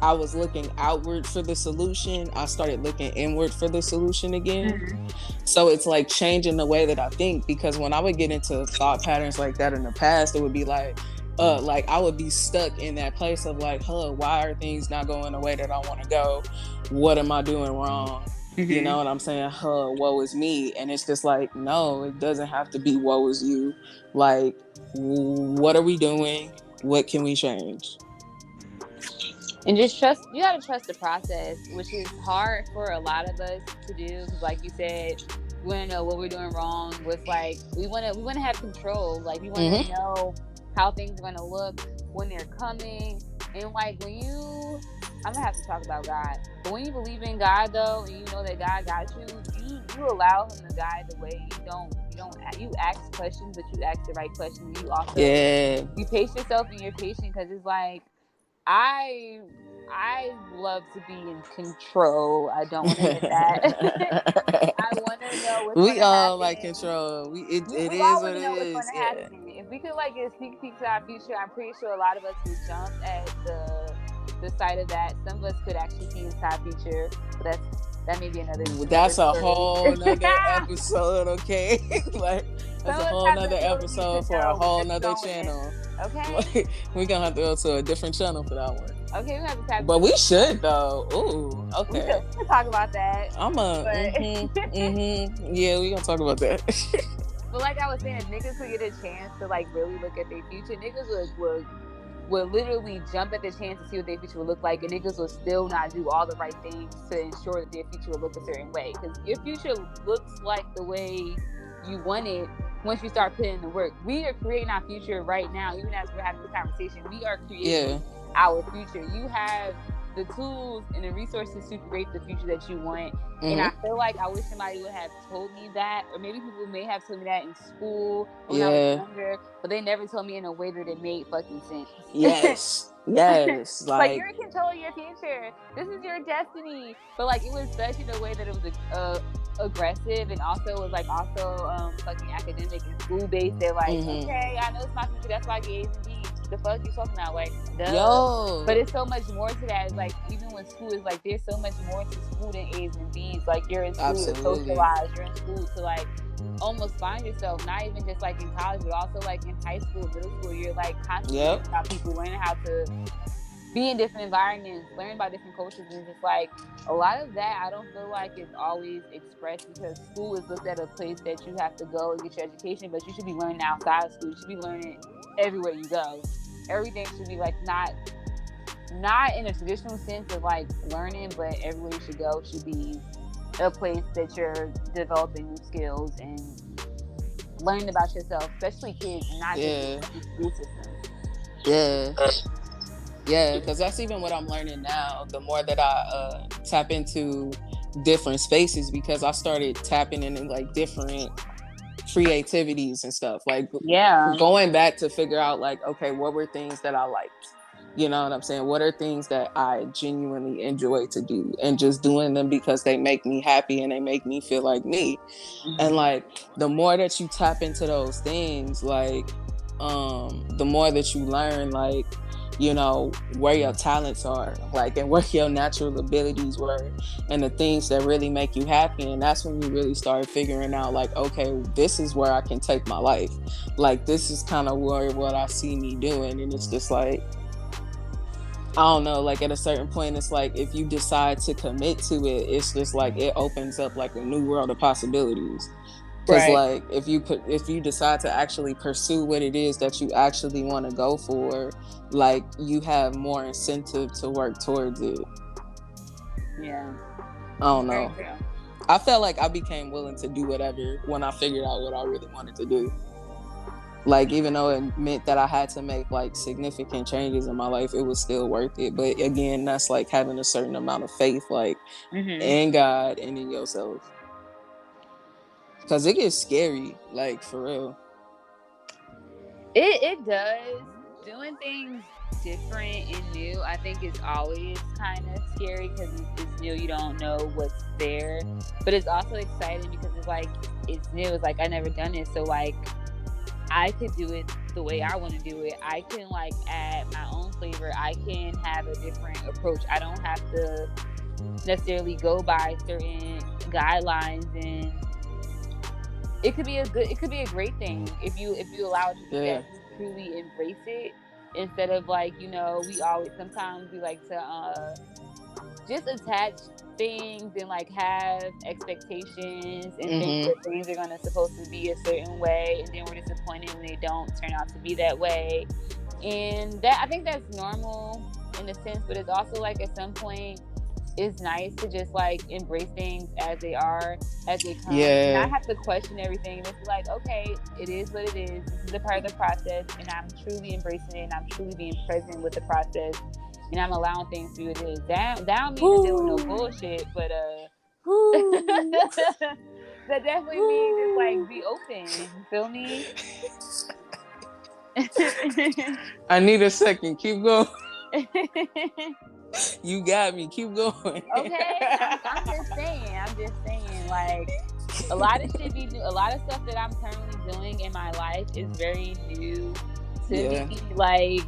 I was looking outward for the solution, I started looking inward for the solution again. So it's like changing the way that I think, because when I would get into thought patterns like that in the past, it would be like I would be stuck in that place of like, why are things not going the way that I want to go? What am I doing wrong? You know what I'm saying? Woe is me. And it's just like, no, it doesn't have to be woe is you. Like, what are we doing? What can we change? And just trust. You gotta trust the process, which is hard for a lot of us to do. Because, like you said, we want to know what we're doing wrong. What's like we want to have control. Like we want to know how things are gonna look when they're coming. And like I'm gonna have to talk about God. But when you believe in God, though, and you know that God got you, you allow Him to guide the way. You ask questions, but you ask the right questions. You also you pace yourself, and you're patient, because it's like. I love to be in control. I don't want to admit that. I want to know what's going We to all happen. like control. It We is all what want to it know what's is. going to happen. If we could like get sneak peeks of our future, I'm pretty sure a lot of us would jump at the sight of that. Some of us could actually see into our future, but that may be another. That's a story. whole nother episode, okay? Like that's a whole nother episode for a whole nother channel. Okay. Like, we're gonna have to go to a different channel for that one. Okay, we have to tap. But we should though. Ooh, okay. We should talk about that. Yeah, we gonna talk about that. But like I was saying, if niggas could get a chance to like really look at their future, niggas would literally jump at the chance to see what their future would look like, and niggas would still not do all the right things to ensure that their future would look a certain way. Because your future looks like the way you want it once you start putting in the work. We are creating our future right now, even as we're having this conversation. We are creating our future. You have the tools and the resources to create the future that you want. And I feel like I wish somebody would have told me that, or maybe people may have told me that in school when I was younger, but they never told me in a way that it made fucking sense. Yes. Like you're in control of your future. This is your destiny. But like it was such in a way that it was aggressive, and also was like fucking academic and school based. They're like, okay, I know it's my future. That's why I get A's and B's. The fuck you talking about? Like, duh. Yo. But it's so much more to that. It's like even when school is like, there's so much more to school than A's and B's. Like you're in school to socialize. You're in school to like almost find yourself. Not even just like in college, but also like in high school, middle school. You're like constantly learning about people, learning how to be in different environments, learn about different cultures, and just like a lot of that I don't feel like is always expressed, because school is looked at a place that you have to go and get your education, but you should be learning outside of school. You should be learning everywhere you go. Everything should be like not in a traditional sense of like learning, but everywhere you should go should be a place that you're developing new skills and learning about yourself, especially kids, and not just the school system. Yeah, because that's even what I'm learning now. The more that I tap into different spaces, because I started tapping into like different creativities and stuff, like going back to figure out like, okay, what were things that I liked? You know what I'm saying? What are things that I genuinely enjoy to do, and just doing them because they make me happy and they make me feel like me. And like the more that you tap into those things, like the more that you learn, like, you know, where your talents are, like, and where your natural abilities were, and the things that really make you happy. And that's when you really start figuring out like, okay, this is where I can take my life. Like, this is kind of what I see me doing. And it's just like, I don't know, like at a certain point, it's like if you decide to commit to it, it's just like it opens up like a new world of possibilities. Because like if you decide to actually pursue what it is that you actually want to go for, like you have more incentive to work towards it. Yeah. I don't know. I felt like I became willing to do whatever when I figured out what I really wanted to do. Like, even though it meant that I had to make like significant changes in my life, it was still worth it. But again, that's like having a certain amount of faith, like Mm-hmm. in God and in yourself. Cause it gets scary, like for real. It does. Doing things different and new, I think, is always kind of scary because it's new. You don't know what's there, but it's also exciting because it's like it's new. It's like I never done it, so like I could do it the way I want to do it. I can like add my own flavor. I can have a different approach. I don't have to necessarily go by certain guidelines, and it could be a great thing if you allow it to be Yeah. that, you truly embrace it, instead of like, we always sometimes we like to just attach things and like have expectations and think Mm-hmm. that things are gonna supposed to be a certain way, and then we're disappointed when they don't turn out to be that way. And that, I think that's normal in a sense, but it's also like at some point it's nice to just like embrace things as they are, as they come, and not Yeah. have to question everything. And it's like, okay, it is what it is. This is a part of the process, and I'm truly embracing it, and I'm truly being present with the process, and I'm allowing things to be what it is. That don't mean to deal with no Woo. bullshit, but Woo. that definitely means just like Woo. be open. You feel me? I need a second. Keep going. You got me. Keep going. Okay, I'm just saying. I'm just saying. Like, a lot of shit be new. A lot of stuff that I'm currently doing in my life is very new to Yeah. me. Like,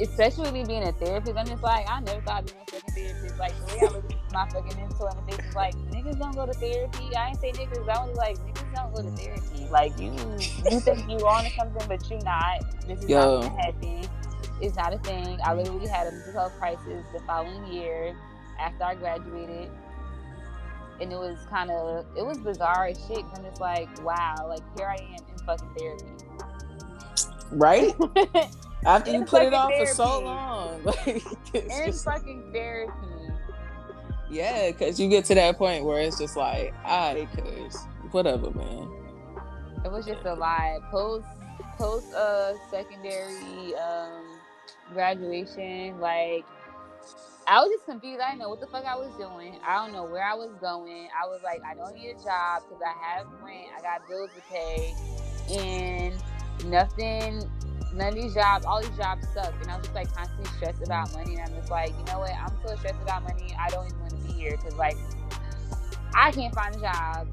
especially with me being a therapist, I'm just like, I never thought I'd be no fucking therapist. Like, the way I look at my fucking mentor in the face is like, niggas don't go to therapy. I ain't say niggas. I was like, niggas don't go to therapy. Like, you think you on to something, but you not. This is not Yo. gonna happen. It's not a thing. I literally had a mental health crisis the following year after I graduated. And it was bizarre as shit. I'm just like, wow, like here I am in fucking therapy. Right? After you In put it fucking off for so therapy. long. Like, it's In just like, fucking therapy. yeah, because you get to that point where it's just like, all right, cuz, whatever, man. It was just a lot. Post secondary graduation, like I was just confused. I didn't know what the fuck I was doing. I don't know where I was going. I was like, I don't need a job because I have rent. I got bills to pay, and nothing. None of these jobs, all these jobs suck. And I was just like constantly stressed about money. And I'm just like, you know what? I'm so stressed about money. I don't even want to be here because like I can't find a job.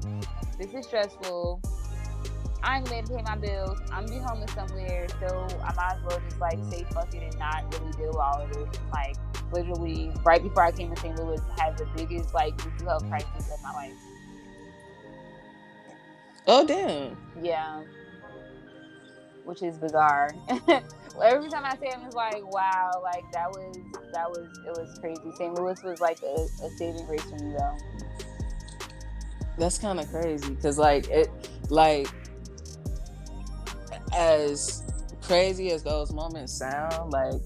This is stressful. I ain't gonna pay my bills. I'm gonna be homeless somewhere, so I might as well just like say fuck it and not really deal with all of this. And like literally, right before I came to St. Louis, had the biggest like mental health crisis of my life. Oh, damn. Yeah, which is bizarre. Every time I say it, I'm just like, wow, like it was crazy. St. Louis was like a saving grace for me though. That's kind of crazy because, like, as crazy as those moments sound, like,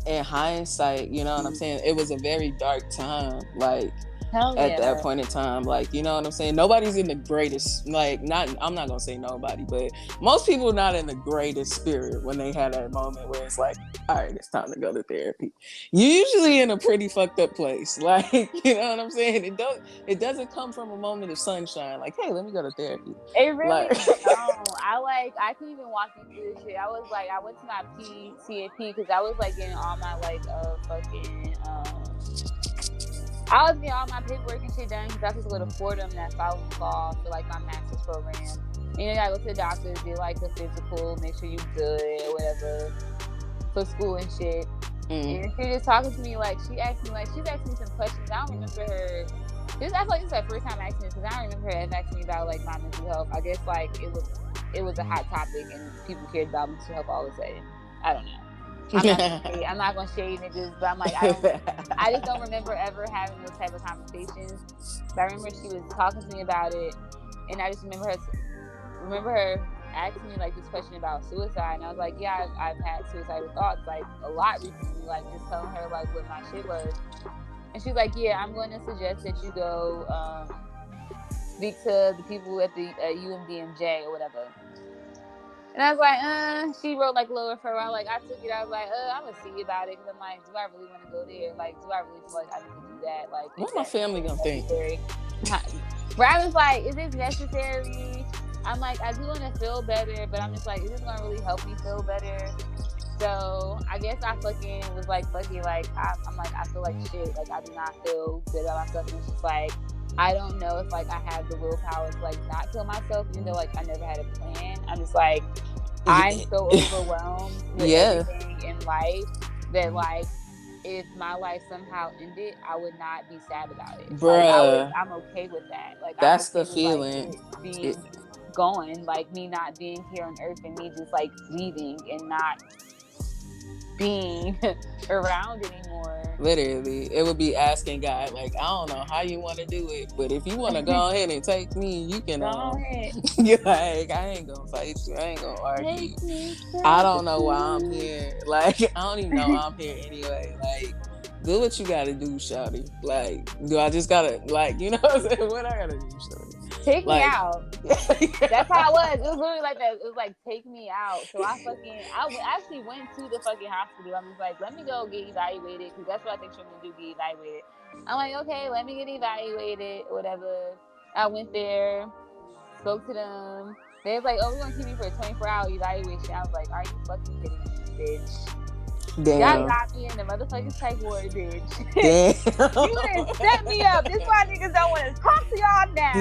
in hindsight, you know what I'm saying? It was a very dark time. Like, Hell at that yeah. point in time, like, you know what I'm saying? Nobody's in the greatest, like, I'm not gonna say nobody, but most people not in the greatest spirit when they had that moment where it's like, all right, it's time to go to therapy. You're usually in a pretty fucked up place. Like, you know what I'm saying? It doesn't come from a moment of sunshine, like, hey, let me go to therapy. It really Like, don't. I can even walk you through this shit. I was like, I went to my PCP because I was like getting all my like fucking I was getting all my paperwork and shit done because I was supposed to go to Fordham that following fall for like my master's program. And you gotta go to the doctor, do like a physical, make sure you good or whatever for school and shit. And she was talking to me like she was asking me some questions. I don't remember her. I feel like this is her first time asking me because I don't remember her ever asking me about like my mental health. I guess like it was a hot topic and people cared about mental health all of a sudden. I don't know. I'm not gonna shade niggas, but I'm like I just don't remember ever having those type of conversations. But I remember she was talking to me about it, and I just remember her asking me like this question about suicide, and I was like, yeah, I've had suicidal thoughts like a lot recently, like just telling her like what my shit was. And she's like, yeah, I'm going to suggest that you go speak to the people at the UMDMJ or whatever. And I was like, she wrote like a little referral. I took it. I was like, I'm gonna see about it because I'm like, do I really want to go there? Like, do I really feel like I need to do that? Like, What is my that family gonna think? necessary? Brad was like, is this necessary? I'm like, I do want to feel better, but I'm just like, is this gonna really help me feel better? So I guess I fucking was like, fucking like, I'm like, I feel like shit. Like, I do not feel good about myself. And it's just like, I don't know if like I have the willpower to like not kill myself, even though like I never had a plan. I'm just like, I'm so overwhelmed with everything in life that like if my life somehow ended, I would not be sad about it. Bruh. Like I'm okay with that. Like That's I'm okay the with like feeling. it being gone, like me not being here on earth and me just like leaving and not being around anymore. Literally, it would be asking God, like, I don't know how you want to do it, but if you want to go ahead and take me, you can. Go ahead. You're like, I ain't gonna fight you. I ain't gonna argue. I don't know why I'm here. Like, I don't even know I'm here anyway. Like, do what you gotta do, shawty. Like, do I just gotta, like, you know what I'm saying? What I gotta do, shawty? Take me out. That's how it was. It was literally like that. It was like, take me out. So I actually went to the fucking hospital. I'm just like, let me go get evaluated because that's what I think she's gonna do, get evaluated. I'm like, okay, let me get evaluated, whatever. I went there, spoke to them. They was like, oh, we're gonna keep you for a 24-hour evaluation. I was like, are you fucking kidding me, bitch? Damn. Y'all got me in the motherfucking psych ward, bitch. Damn. You didn't set me up. This why niggas don't want to talk to y'all now.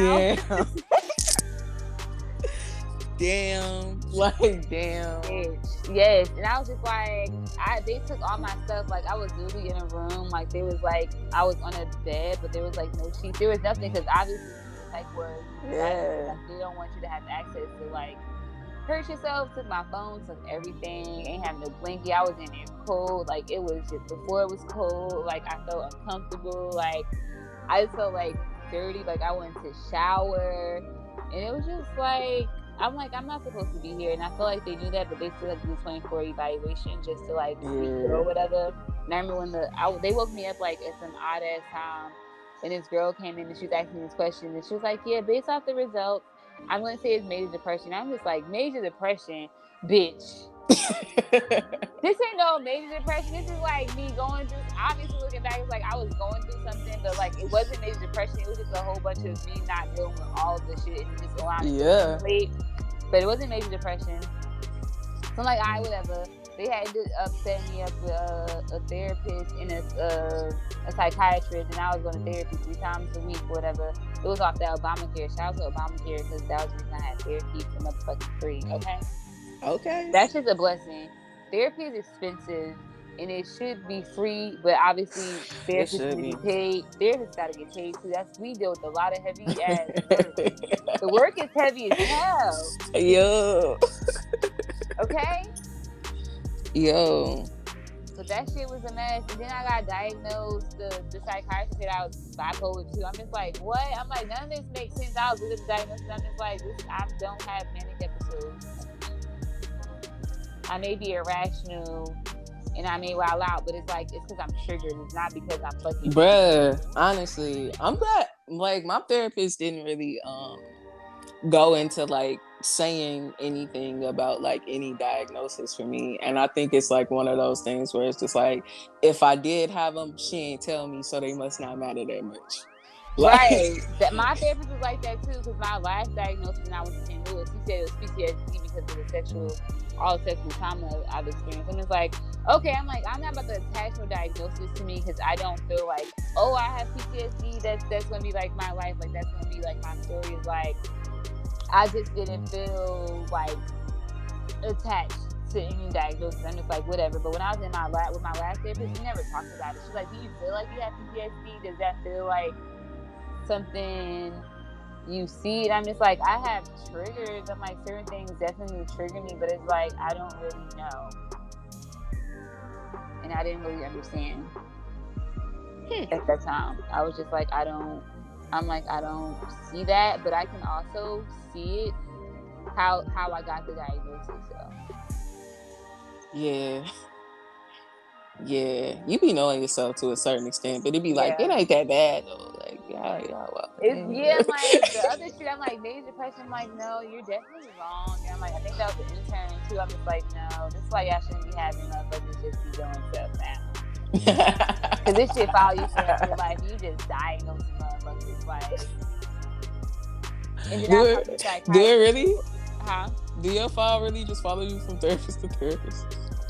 Damn. Like, damn. Bitch. Yes. And I was just like, they took all my stuff. Like, I was literally in a room. Like, there was like, I was on a bed, but there was like no sheets. There was nothing because obviously it's like where like, they don't want you to have access to like hurt yourself. Took my phone, took everything. Ain't have no blanket. I was in there cold. Like, it was just before it was cold. Like, I felt uncomfortable. Like, I just felt like dirty. Like, I went to shower, and it was just like, I'm like, I'm not supposed to be here. And I feel like they knew that, but they still had to do 24 evaluation just to like or whatever. And I remember when they woke me up like at some odd ass time, and this girl came in and she was asking me this question, and she was like, yeah, based off the results, I'm going to say it's major depression. I'm just like, major depression, bitch. This ain't no major depression. This is like me going through, obviously looking back, it's like I was going through something, but like it wasn't major depression. It was just a whole bunch of me not dealing with all of the shit and just allowing it to accumulate. But it wasn't major depression. So I'm like, all right, whatever. They had to set me up with a therapist and a psychiatrist, and I was going to therapy 3 times a week, whatever. It was off that Obamacare. Shout out to Obamacare because that was the reason I had therapy for motherfucking free. Okay. That's just a blessing. Therapy is expensive and it should be free, but obviously therapists need to be paid. Therapists got to get paid too. We deal with a lot of heavy ass work. The work is heavy as hell. Yo. Okay? Yo. So that shit was a mess. And then I got diagnosed. The psychiatrist said I was bipolar too. I'm just like, what? I'm like, none of this makes sense. I was with the diagnosis. I'm just like, I don't have manic episodes. I may be irrational and I may wild out, but it's like, it's because I'm triggered. It's not because I'm fucking. Bruh, honestly, I'm glad, like, my therapist didn't really go into like saying anything about like any diagnosis for me. And I think it's like one of those things where it's just like, if I did have them, she ain't tell me, so they must not matter that much. Like, right. That my therapist was like that too, because my last diagnosis when I was in St. Louis, he said it was PTSD because of all the sexual trauma I've experienced. And it's like, okay, I'm like, I'm not about to attach no diagnosis to me because I don't feel like, oh, I have PTSD. That's gonna be like my life. Like that's gonna be like my story. Is like, I just didn't feel like attached to any diagnosis. I'm just like, whatever. But when I was in with my last therapist, we never talked about it. She's like, do you feel like you have PTSD? Does that feel like something you see? And I'm just like, I have triggers. I'm like, certain things definitely trigger me, but it's like, I don't really know. And I didn't really understand at that time. I was just like, I don't see that, but I can also see it, how I got the diagnosis. So. Yeah, you be knowing yourself to a certain extent, but it be like, it ain't that bad though. Like, y'all well. I'm like, the other shit, I'm like, major depression, I'm like, no, you're definitely wrong. And I'm like, I think that was the intern too. I'm just like, no, this is why y'all shouldn't be having motherfuckers just be doing stuff now. Because this shit follow you for the rest of your life. You just diagnosing motherfuckers. Like, and then I talk to psychiatrists. Do it really? Huh? Do your file really just follow you from therapist to therapist?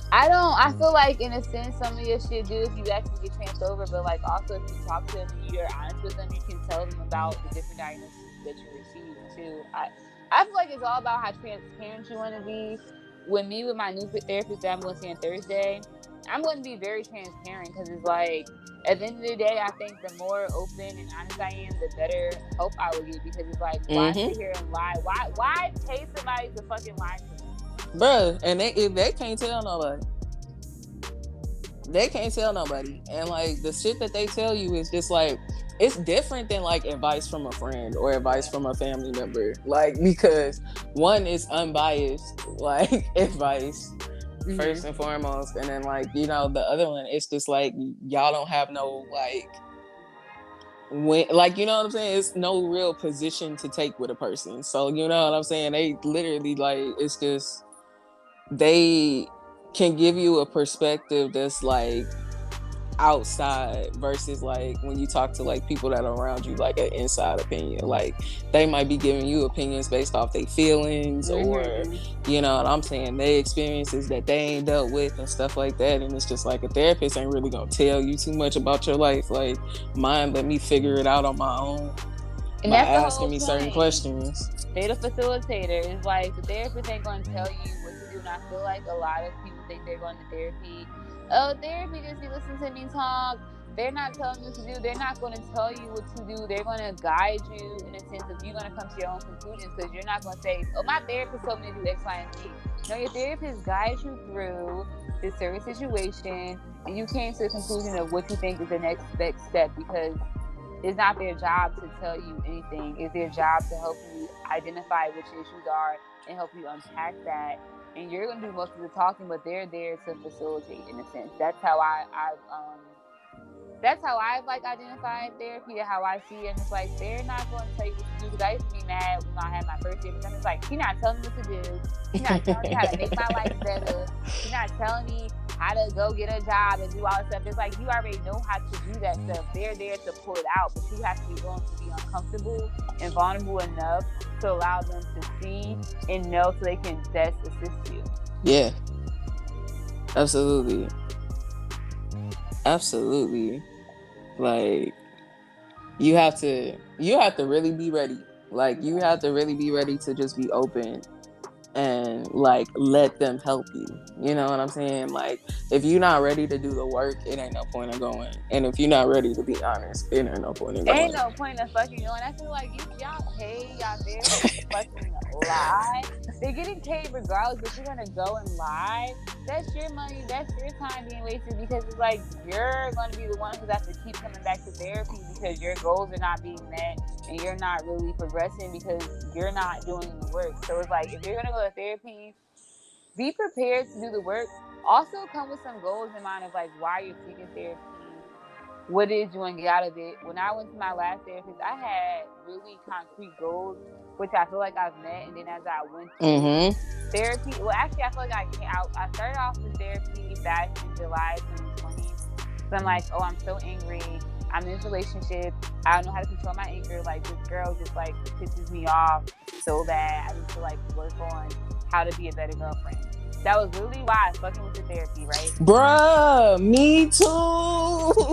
I feel like in a sense some of your shit do if you actually get transferred over, but like also if you talk to them and you're honest with them, you can tell them about the different diagnoses that you received too. I feel like it's all about how transparent you want to be. With my new therapist that I'm going to see on Thursday, I'm going to be very transparent because it's like at the end of the day, I think the more open and honest I am, the better help I will get, because it's like, why sit here and lie? Why pay somebody to fucking lie to me? Bruh, and they can't tell nobody. They can't tell nobody. And like the shit that they tell you is just like, it's different than like advice from a friend or advice from a family member. Like, because one is unbiased, like advice first and foremost. And then like, you know, the other one, it's just like, y'all don't have no like, like, you know what I'm saying? It's no real position to take with a person. So, you know what I'm saying? They literally like, it's just, they can give you a perspective that's like outside versus like when you talk to like people that are around you, like an inside opinion. Like they might be giving you opinions based off their feelings or, you know what I'm saying, their experiences that they ain't dealt with and stuff like that. And it's just like a therapist ain't really gonna tell you too much about your life. Like mine let me figure it out on my own and by that's asking me certain questions. They're the facilitator. It's like the therapist ain't going to tell you what to do. And I feel like a lot of people think they're going to therapy. Oh, therapy just be listening to me talk. They're not telling you what to do. They're not going to tell you what to do. They're going to guide you in a sense of you're going to come to your own conclusions, because you're not going to say, oh, my therapist told me to do X, Y, and Z. No, your therapist guides you through this certain situation, and you came to the conclusion of what you think is the next step, because it's not their job to tell you anything. It's their job to help you identify which issues are and help you unpack that. And you're going to do most of the talking, but they're there to facilitate in a sense. That's how I've like identified therapy, how I see it. And it's like, they're not going to tell you what to do. Because I used to be mad when I had my first therapist. I'm just like, she's not telling me what to do. She's not telling me how to make my life better. She's not telling me how to go get a job and do all this stuff. It's like, you already know how to do that stuff. They're there to pull it out, but you have to be willing to be uncomfortable and vulnerable enough to allow them to see and know so they can best assist you. Yeah. Absolutely. Like you have to really be ready. Like you have to really be ready to just be open and like let them help you. You know what I'm saying? Like if you're not ready to do the work, it ain't no point in going. And if you're not ready to be honest, it ain't no point in going. Ain't no point in fucking going. I feel like y'all pay y'all therapists to fucking lie. They're getting paid regardless. If you're gonna go and lie, that's your money, that's your time being wasted, because it's like you're gonna be the one who has to keep coming back to therapy because your goals are not being met and you're not really progressing because you're not doing the work. So it's like, if you're gonna go to therapy, be prepared to do the work. Also come with some goals in mind of like why you're seeking therapy, what it is you want to get out of it. When I went to my last therapist, I had really concrete goals, which I feel like I've met. And then as I went through therapy, well, actually, I feel like I started off with therapy back in July 2020. So I'm like, oh, I'm so angry. I'm in this relationship. I don't know how to control my anger. Like, this girl just like pisses me off so bad. I need to like work on how to be a better girlfriend. That was literally why I fucking went to therapy, right? Bruh, me too.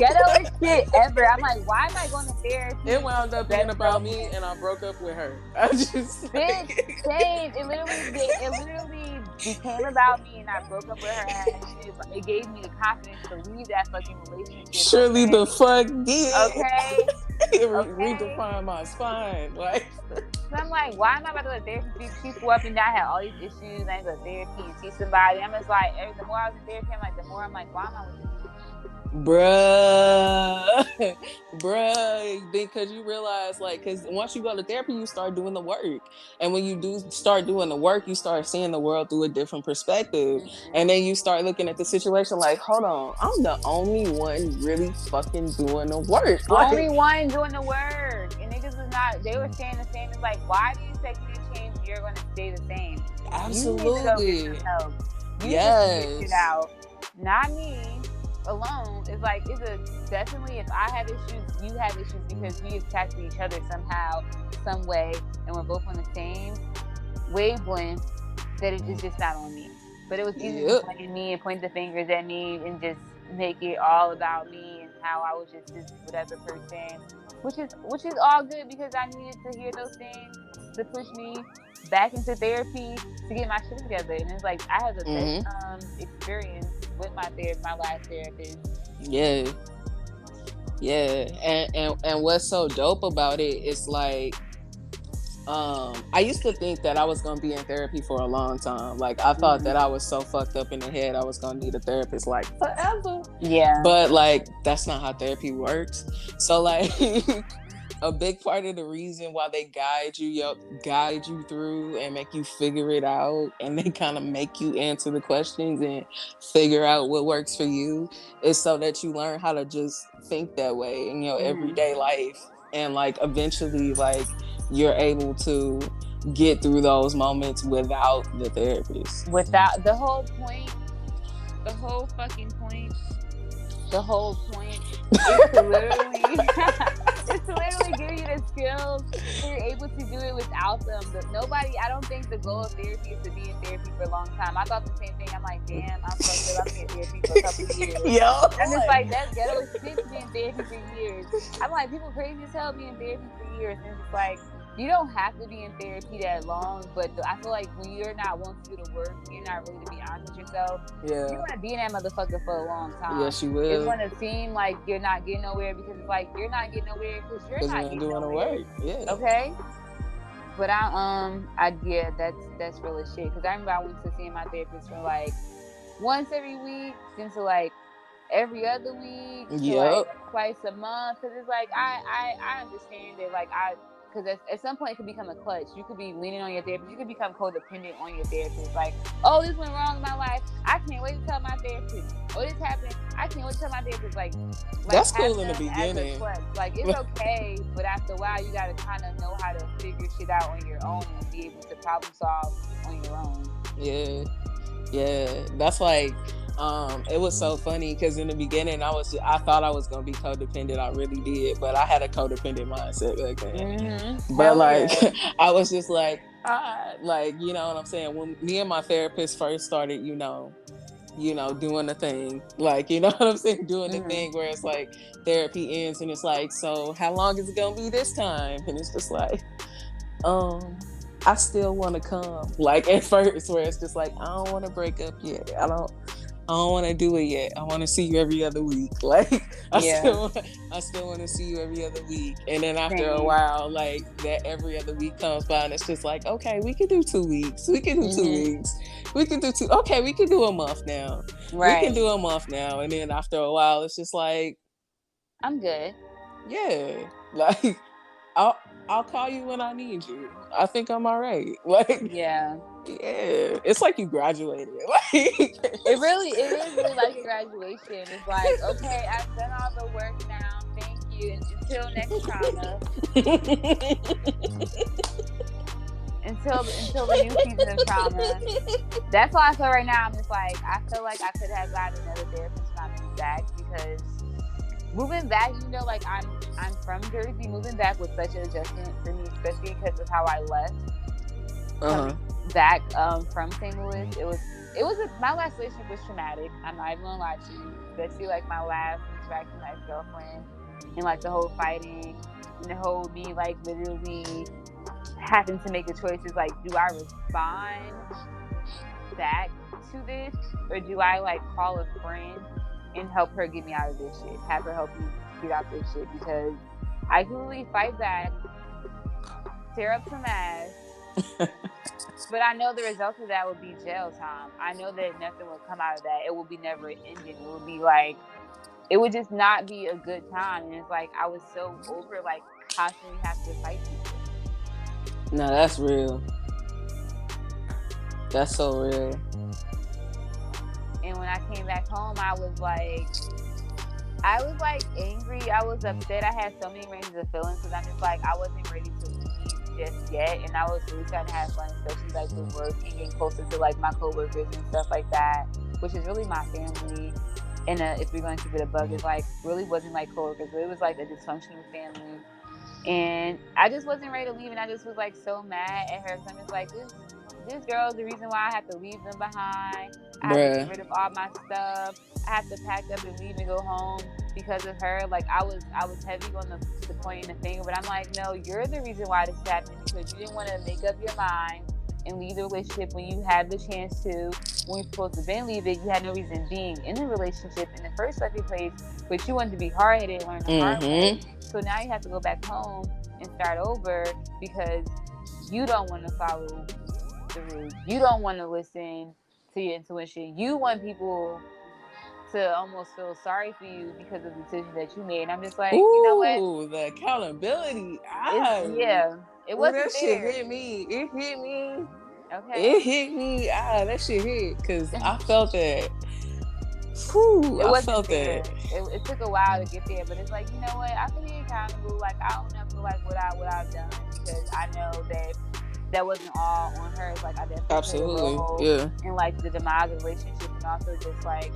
Ghettoest shit ever. I'm like, why am I going to therapy? It wound up being about me, and I broke up with her. I just bitch, same. It literally became about me, and I broke up with her. And it gave me the confidence to leave that fucking relationship. Surely the fuck did. Okay. It redefined my spine. Like, so I'm like, why am I about to go to therapy? She flew up and down, had all these issues. I go to therapy and see somebody. I'm just like, the more I was in therapy, I'm like, why am I with this? bruh, bruh, because you realize, like, because once you go to therapy, you start doing the work, and when you do start doing the work, you start seeing the world through a different perspective, and then you start looking at the situation like, hold on, I'm the only one really fucking doing the work, Only like, one doing the work, and niggas was not. They were saying the same. It's like, why do you expect me to change? You're gonna stay the same. You need to go get absolutely, some help. You need to figure shit yes, out. Not me alone. It's like, it's a definitely, if I have issues, you have issues, because we attach to each other somehow, some way, and we're both on the same wavelength, that it's just not on me. But it was easy to yep, blame me and point the fingers at me and just make it all about me and how I was just this whatever person, which is all good, because I needed to hear those things to push me back into therapy to get my shit together. And it's like, I had the best experience with my last therapist. yeah, yeah, and what's so dope about it is like, I used to think that I was gonna be in therapy for a long time. Like, I thought that I was so fucked up in the head, I was gonna need a therapist like forever. Yeah. But like, that's not how therapy works. So like, a big part of the reason why they guide you through and make you figure it out, and they kind of make you answer the questions and figure out what works for you, is so that you learn how to just think that way in your everyday life, and like eventually, like, you're able to get through those moments without the therapist. Without the whole point, the whole fucking point, the whole point is to literally it's to literally give you the skills so you're able to do it without them. But nobody, I don't think the goal of therapy is to be in therapy for a long time. I thought the same thing. I'm like, damn, I'm fucked up. I've been in therapy for a couple of years. Yo, I'm just like, that's ghetto as shit to be in therapy for years. I'm like, people crazy as hell be in therapy for years. And it's just like, you don't have to be in therapy that long, but I feel like when you're not willing to do the work, you're not really to be honest with yourself, yeah, you're gonna be in that motherfucker for a long time. yes, you It's will, gonna seem like you're not getting nowhere, because it's like, you're not getting nowhere because you're because you not ain't getting doing the nowhere. work. Yeah. Okay? But yeah, that's real as shit. Because I remember I went to see my therapist for like once every week, then to like every other week, to like Yep. twice a month. Because it's like, I understand that, like, because at some point it could become a clutch. You could be leaning on your therapist. You could become codependent on your therapist. Like, oh, this went wrong in my life. I can't wait to tell my therapist. Oh, this happened. I can't wait to tell my therapist. Like That's have cool in the them as a beginning. clutch. Like, it's okay, but after a while, you gotta kind of know how to figure shit out on your own and be able to problem solve on your own. Yeah. Yeah. That's like, it was so funny because in the beginning I thought I was gonna be codependent. I really did, but I had a codependent mindset back then. But Hell like, yeah. I was just like, like, you know what I'm saying? When me and my therapist first started, doing the thing, like, you know what I'm saying, doing the thing where it's like therapy ends and it's like, so how long is it gonna be this time? And it's just like, I still want to come, like, at first, where it's just like, I don't want to break up yet, I don't want to do it yet, I want to see you every other week, like, I still want to see you every other week. And then after a while, like, that every other week comes by and it's just like, okay, we can do 2 weeks, we can do 2 weeks, we can do okay, we can do a month now, we can do a month now. And then after a while it's just like, I'm good. yeah, like, I'll call you when I need you. I think I'm all right. Like, Yeah. it's like you graduated. Like, It is really like a graduation. It's like, okay, I've done all the work now. Thank you. And until next trauma. until the new season of trauma. That's why I feel right now. I'm just like, I feel like I could have gotten another therapist when I moved back, because moving back, like, I'm from Jersey. Moving back was such an adjustment for me, especially because of how I left. Coming back from St. Louis, my last relationship was traumatic. I'm not even gonna lie to you, especially like my last interaction with my ex-girlfriend, and like the whole fighting and the whole me like literally having to make the choices, like, do I respond back to this, or do I like call a friend and help her get me out of this shit, have her help me get out this shit, because I can really fight back, tear up some ass, but I know the result of that would be jail time. I know that nothing will come out of that. It will be never ending. It will be like it would just not be a good time. And it's like I was so over like constantly have to fight people. No, that's real. That's so real. And when I came back home, I was like angry. I was upset. I had so many ranges of feelings because I'm just like I wasn't ready to leave just yet, and I was really trying to have fun, especially like with work and getting closer to like my coworkers and stuff like that, which is really my family. And if we're going to keep it a bug, it's like really wasn't like coworkers, but it was like a dysfunctional family. And I just wasn't ready to leave, and I just was like so mad at her because I'm just like this girl is the reason why I have to leave them behind. I have to get rid of all my stuff. I have to pack up and leave and go home because of her. Like I was heavy on the pointing the finger, but I'm like, no, you're the reason why this happened because you didn't want to make up your mind and leave the relationship when you had the chance to. When you're supposed to then leave it, you had no reason being in the relationship in the first fucking place, but you wanted to be hard-headed and learn the hard way. So now you have to go back home and start over because you don't want to follow the rules. You don't want to listen to your intuition. You want people to almost feel sorry for you because of the decision that you made. And I'm just like, Ooh, you know what? The accountability. It Ooh, wasn't that shit fair. hit me. It hit me. Okay. It hit me. That shit hit because I felt that. Whew, It I wasn't felt fair. that. It took a while to get there, but it's like, you know what? I can be accountable. Like I own up for like what I've done because I know that wasn't all on her. It's like I definitely played a role in like the demise of the relationship and also just like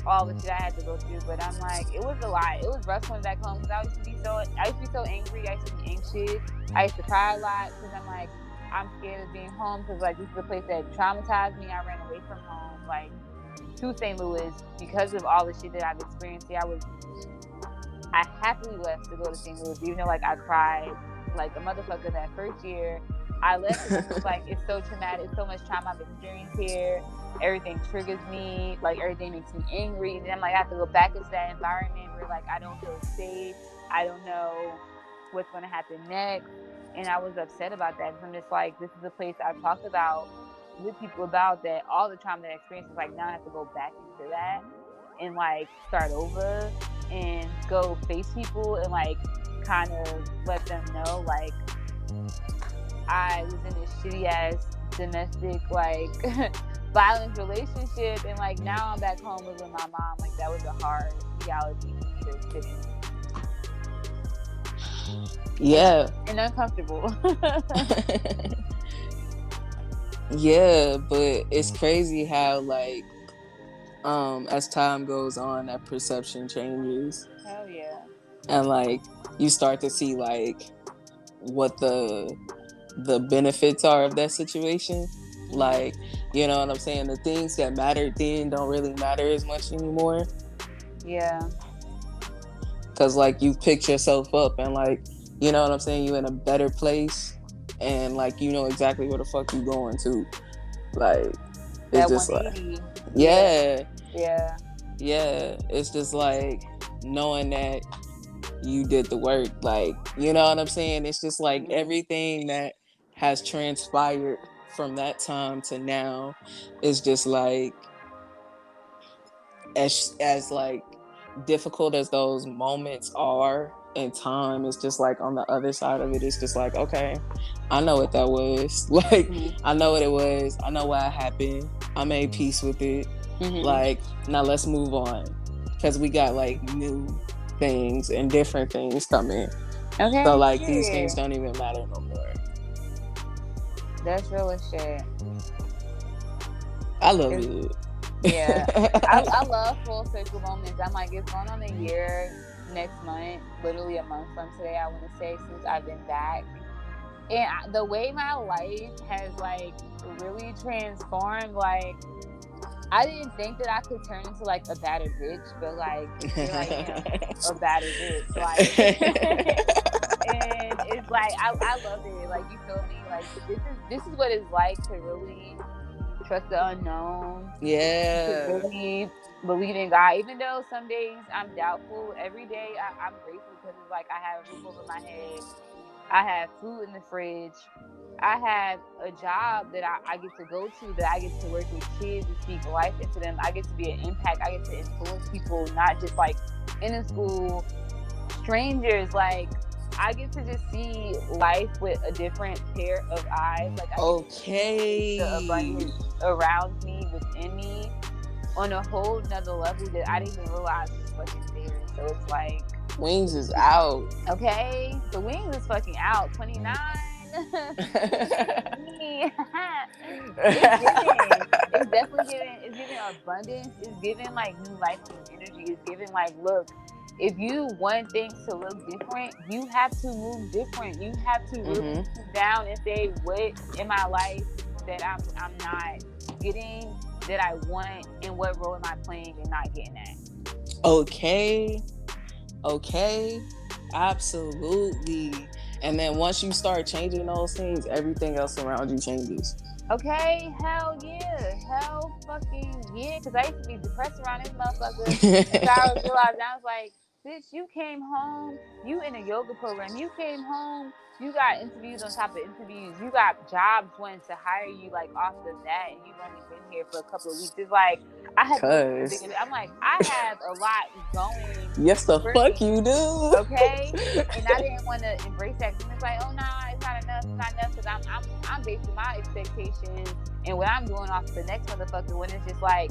all the shit I had to go through. But I'm like, it was a lot. It was rough coming back home because I used to be so angry. I used to be anxious. I used to cry a lot because I'm like, I'm scared of being home because like this is a place that traumatized me. I ran away from home like to St. Louis because of all the shit that I've experienced here. I happily left to go to St. Louis, even though like I cried like a motherfucker that first year. I left because it was like it's so traumatic, it's so much trauma I've experienced here. Everything triggers me, like everything makes me angry. And then I'm like I have to go back into that environment where like I don't feel safe. I don't know what's gonna happen next. And I was upset about that because I'm just like, this is a place I've talked about with people about that all the trauma that I experienced is like now I have to go back into that and like start over and go face people and like kind of let them know like I was in this shitty ass domestic like violence relationship and like now I'm back home living with my mom. Like that was a hard reality for me to sit in. Yeah. And uncomfortable. Yeah, but it's crazy how like as time goes on that perception changes. Hell yeah. And like you start to see like what the benefits are of that situation. Mm-hmm. Like, you know what I'm saying? The things that mattered then don't really matter as much anymore. Yeah. Cause like you picked yourself up and like, you know what I'm saying? You in a better place and like you know exactly where the fuck you going to. Like that it's just 180. Like yeah. Yeah. It's just like knowing that you did the work. Like, you know what I'm saying? It's just like everything that has transpired from that time to now is just like as like difficult as those moments are in time, it's just like on the other side of it, it's just like, okay, I know what that was. Like, I know what it was. I know why it happened. I made peace with it. Like, now let's move on. Because we got like new things and different things coming. Okay. So like these things don't even matter no more. That's real as shit. I love it. Yeah. I love full circle moments. I'm like, it's going on a year next month, literally a month from today, I want to say, since I've been back. And the way my life has like really transformed, like I didn't think that I could turn into like a battered bitch, but like here I am, a battered bitch. Like and it's like I love it. Like you feel me? Like this is what it's like to really trust the unknown. Yeah. To really believe in God. Even though some days I'm doubtful, every day I'm grateful because it's like I have a roof over my head. I have food in the fridge. I have a job that I get to go to, that I get to work with kids and speak life into them. I get to be an impact. I get to influence people, not just like in a school, strangers. Like, I get to just see life with a different pair of eyes. Like, I get to see the Okay. abundance around me, within me, on a whole nother level that I didn't even realize was fucking there. So it's like, Wings is out. okay, the wings is fucking out. 29. It's giving. It's definitely giving. It's giving abundance. It's giving like new life, new energy. It's giving like, look, if you want things to look different, you have to move different. You have to really sit down and say, what in my life that I'm not getting that I want, and what role am I playing and not getting that? Okay, absolutely. And then once you start changing those things, everything else around you changes. Okay, hell yeah. Hell fucking yeah. Because I used to be depressed around this motherfucker. And so I realized, I was like, bitch, you came home, you in a yoga program, you came home, you got interviews on top of interviews, you got jobs wanting to hire you like off the bat, and you've only been here for a couple of weeks. It's like, I had to think of it. I'm like, I have a lot going. Yes, the for fuck me, you do. okay? And I didn't want to embrace that, because it's like, oh nah, it's not enough, because I'm basing my expectations and what I'm doing off the next motherfucker, when it's just like,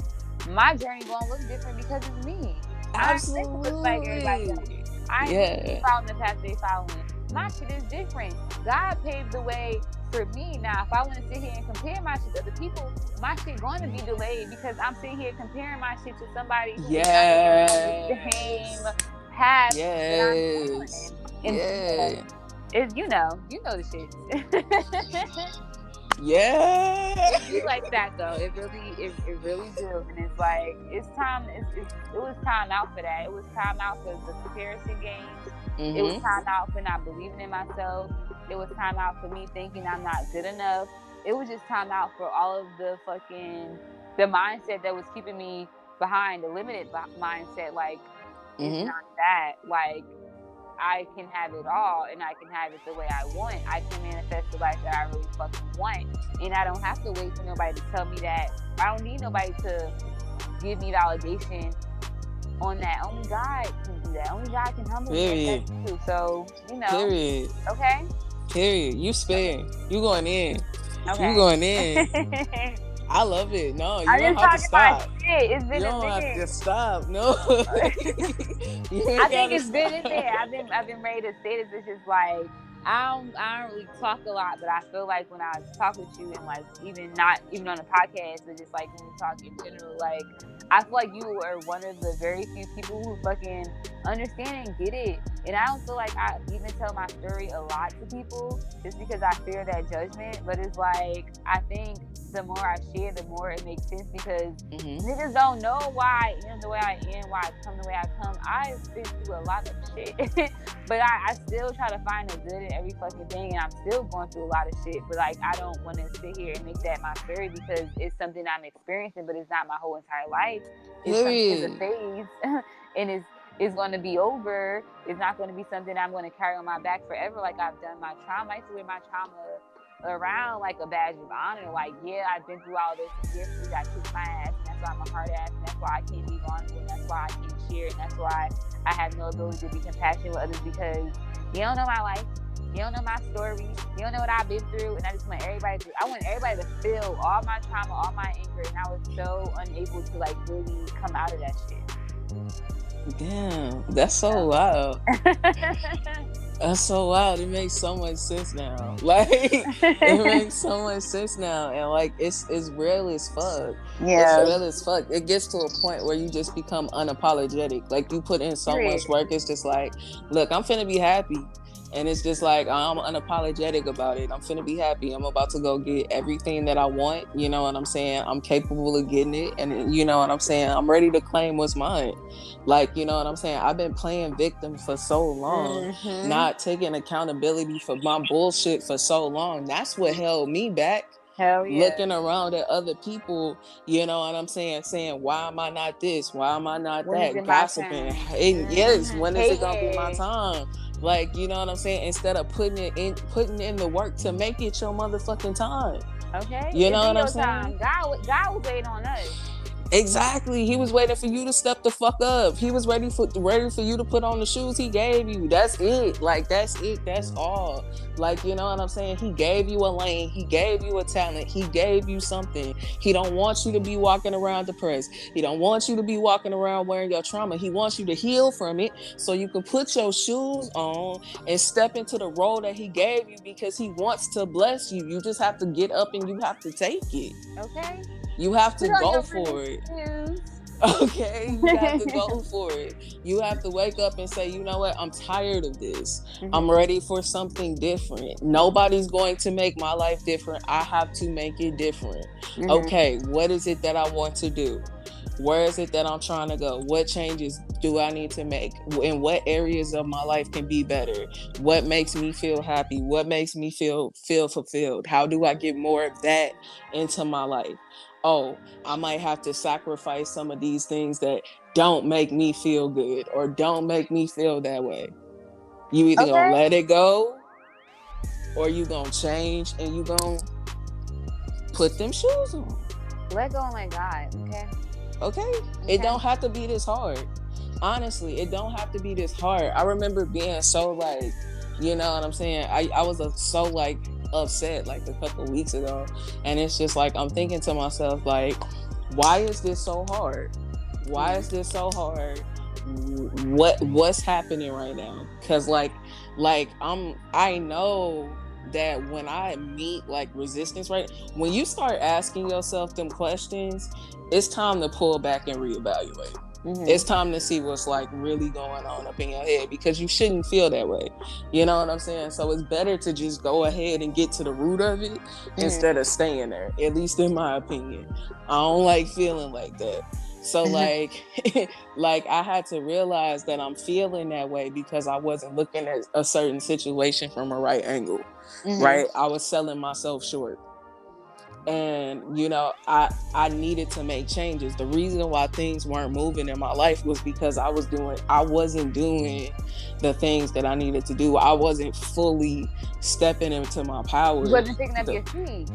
my journey gonna look different because it's me. Absolutely. I ain't like everybody else. I ain't following the path they following. My shit is different. God paved the way for me. Now, if I want to sit here and compare my shit to other people, my shit going to be delayed, because I'm sitting here comparing my shit to somebody who is not on the same path that I'm on. And it's, you know the shit. Yeah. It be like that though. It really do. And it's like, it's time. It was time out for that. It was time out for the comparison game. It was time out for not believing in myself. It was time out for me thinking I'm not good enough. It was just time out for all of the mindset that was keeping me behind, the limited mindset. Like, it's not that. Like, I can have it all, and I can have it the way I want. I can manifest the life that I really fucking want. And I don't have to wait for nobody to tell me that. I don't need nobody to give me validation on that. Only God can do that. Only God can humble me. So, Period. Okay? Period. You spare. You going in. Okay. You going in. I love it. No, you don't have to stop. Shit. It's been you don't have to stop. No. I think it's been in there. I've been ready to say this. It's just like, I don't really talk a lot, but I feel like when I talk with you, and like, not even on the podcast, but just like when we talk in general, like, I feel like you are one of the very few people who fucking understand and get it. And I don't feel like I even tell my story a lot to people, just because I fear that judgment. But it's like, I think the more I share, the more it makes sense, because niggas don't know why I am the way I am, why I come the way I come. I've been through a lot of shit, but I still try to find the good in every fucking thing, and I'm still going through a lot of shit. But like, I don't want to sit here and make that my story, because it's something I'm experiencing, but it's not my whole entire life. It's a phase, and it's going to be over. It's not going to be something I'm going to carry on my back forever, like I've done my trauma. I used to wear my trauma around like a badge of honor. Like, yeah, I've been through all this, and yes, I kicked my ass, and that's why I'm a hard ass, and that's why I can't be vulnerable, and that's why I can't share, and that's why I have no ability to be compassionate with others, because you don't know my life. You don't know my story. You don't know what I've been through. And I just want everybody to feel all my trauma, all my anger. And I was so unable to like really come out of that shit. Damn, that's so wild. That's so wild. It makes so much sense now. Like, it makes so much sense now. And like, it's real as fuck. Yeah. It's real as fuck. It gets to a point where you just become unapologetic. Like, you put in so much work. It's just like, look, I'm finna be happy. And it's just like, I'm unapologetic about it. I'm finna be happy. I'm about to go get everything that I want. You know what I'm saying? I'm capable of getting it. And you know what I'm saying? I'm ready to claim what's mine. Like, you know what I'm saying? I've been playing victim for so long, not taking accountability for my bullshit for so long. That's what held me back. Hell yeah. Looking around at other people, you know what I'm saying? Saying, why am I not this? Why am I not that? Gossiping. Yes, when is it going to be my time? Like, you know what I'm saying? Instead of putting in the work to make it your motherfucking time. Okay, You know it's what I'm your saying? time. God was waiting on us. Exactly. He was waiting for you to step the fuck up. He was ready for you to put on the shoes he gave you. That's it. Like, that's it. That's all. Like, you know what I'm saying? He gave you a lane. He gave you a talent. He gave you something. He don't want you to be walking around depressed. He don't want you to be walking around wearing your trauma. He wants you to heal from it so you can put your shoes on and step into the role that he gave you, because he wants to bless you. You just have to get up and you have to take it. Okay. You have to Put on go your for it. shoes. Okay, you have to go for it. You have to wake up and say, you know what, I'm tired of this. I'm ready for something different. Nobody's going to make my life different. I have to make it different. Okay, what is it that I want to do? Where is it that I'm trying to go? What changes do I need to make? In what areas of my life can be better? What makes me feel happy? What makes me feel fulfilled? How do I get more of that into my life? Oh, I might have to sacrifice some of these things that don't make me feel good or don't make me feel that way. You either gonna let it go, or you gonna change and you gonna put them shoes on. Let go and let God, Okay? It don't have to be this hard. Honestly, it don't have to be this hard. I remember being so like, you know what I'm saying? I was so like upset like a couple weeks ago. And it's just like, I'm thinking to myself, like, why is this so hard? Why is this so hard? What's happening right now? Because like I know that when I meet like resistance, right, when you start asking yourself them questions, it's time to pull back and reevaluate. It's time to see what's like really going on up in your head, because you shouldn't feel that way. You know what I'm saying? So it's better to just go ahead and get to the root of it instead of staying there, at least in my opinion. I don't like feeling like that. So like like I had to realize that I'm feeling that way because I wasn't looking at a certain situation from a right angle. Right? I was selling myself short. And you know, I needed to make changes. The reason why things weren't moving in my life was because I wasn't doing the things that I needed to do. I wasn't fully stepping into my power. You wasn't picking up your feet.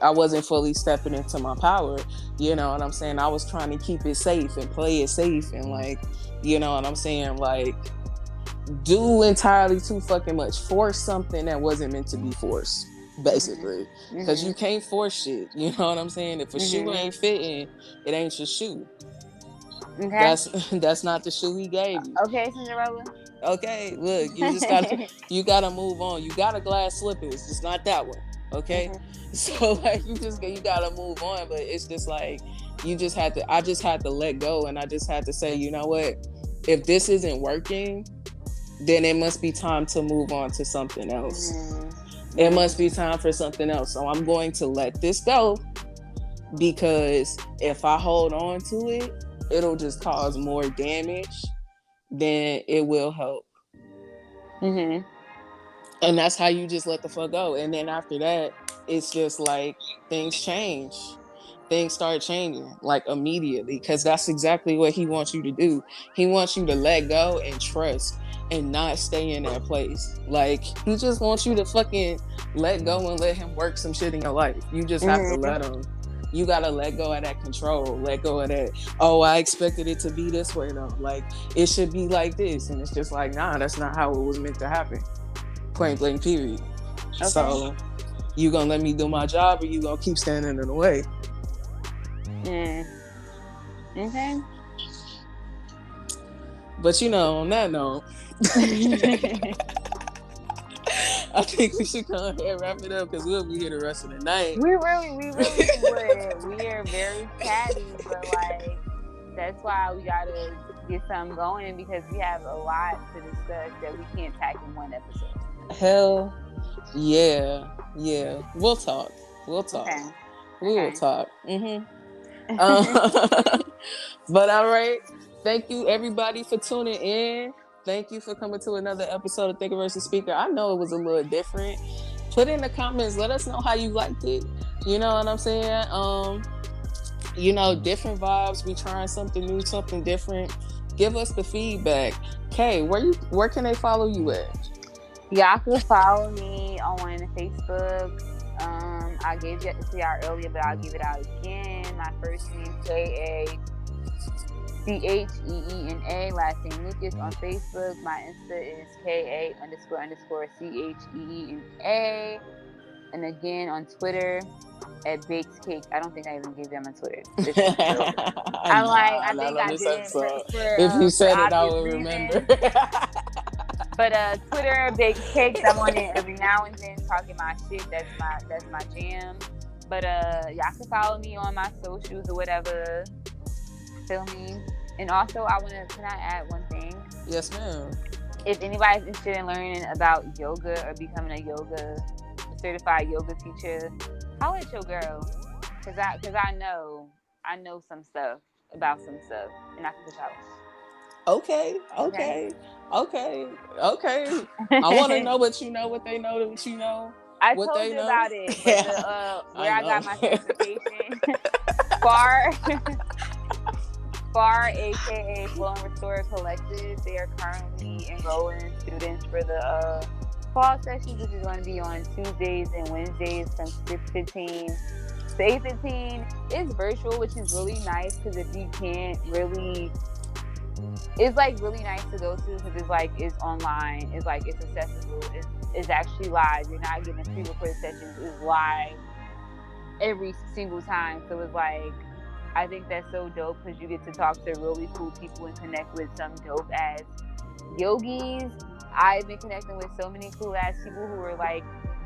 I wasn't fully stepping into my power. You know what I'm saying? I was trying to keep it safe and play it safe and like, you know what I'm saying? Like, do entirely too fucking much. Force something that wasn't meant to be forced. Basically, because you can't force shit. You know what I'm saying? If a shoe ain't fitting, it ain't your shoe. Okay. That's not the shoe he gave you. Okay, Cinderella. Okay, look, you gotta move on. You got a glass slippers, it's not that one. Okay, so like you gotta move on. But it's just like I just had to let go, and I just had to say, you know what? If this isn't working, then it must be time to move on to something else. It must be time for something else. So I'm going to let this go, because if I hold on to it, it'll just cause more damage than it will help. And that's how you just let the fuck go. And then after that, it's just like things change. Things start changing like immediately, because that's exactly what he wants you to do. He wants you to let go and trust and not stay in that place. Like, he just wants you to fucking let go and let him work some shit in your life. You just have to let him. You gotta let go of that control. Let go of that, oh, I expected it to be this way though. Like, it should be like this. And it's just like, nah, that's not how it was meant to happen. Point blank, period. So, you gonna let me do my job, or you gonna keep standing in the way? Okay. But you know, on that note, I think we should come here and wrap it up, because we'll be here the rest of the night. We really would. We are very chatty, but like, that's why we gotta get something going, because we have a lot to discuss that we can't tackle in one episode. Hell yeah. We'll talk. Okay. We will talk. But all right, thank you everybody for tuning in. Thank you for coming to another episode of Thinker versus Speaker. I know it was a little different. Put in the comments, let us know how you liked it. You know what I'm saying? You know, different vibes. We trying something new, something different. give us the feedback. Kay, where can they follow you at? Y'all can follow me on Facebook. I gave it to y'all earlier, but I'll give it out again. My first name KACHEENA, last name Lucas on Facebook. My Insta is KA__CHEENA. And again on Twitter at Baked Cake. I don't think I even gave them a Twitter. I think I didn't if you for said it, I obvious would reasons. remember. But Twitter, Baked Cakes, I'm on it every now and then talking my shit. That's my jam. But y'all can follow me on my socials or whatever. Feel me? And also can I add one thing? Yes, ma'am. If anybody's interested in learning about yoga or becoming a certified yoga teacher, holla at your girl. Cause I know some stuff about some stuff, and I can push out. Okay. I want to know what you know, what they know, what you know. I what told they you know. about it, but where I got my certification, FAR, aka Flow and Restore Collective, they are currently enrolling students for the fall sessions, which is going to be on Tuesdays and Wednesdays from 6:15 to 8:15. It's virtual, which is really nice because if you can't really, it's like really nice to go to because it's online. It's accessible. It's actually live. You're not getting pre-recorded sessions. It's live every single time. So it's I think that's so dope because you get to talk to really cool people and connect with some dope ass yogis. I've been connecting with so many cool ass people who are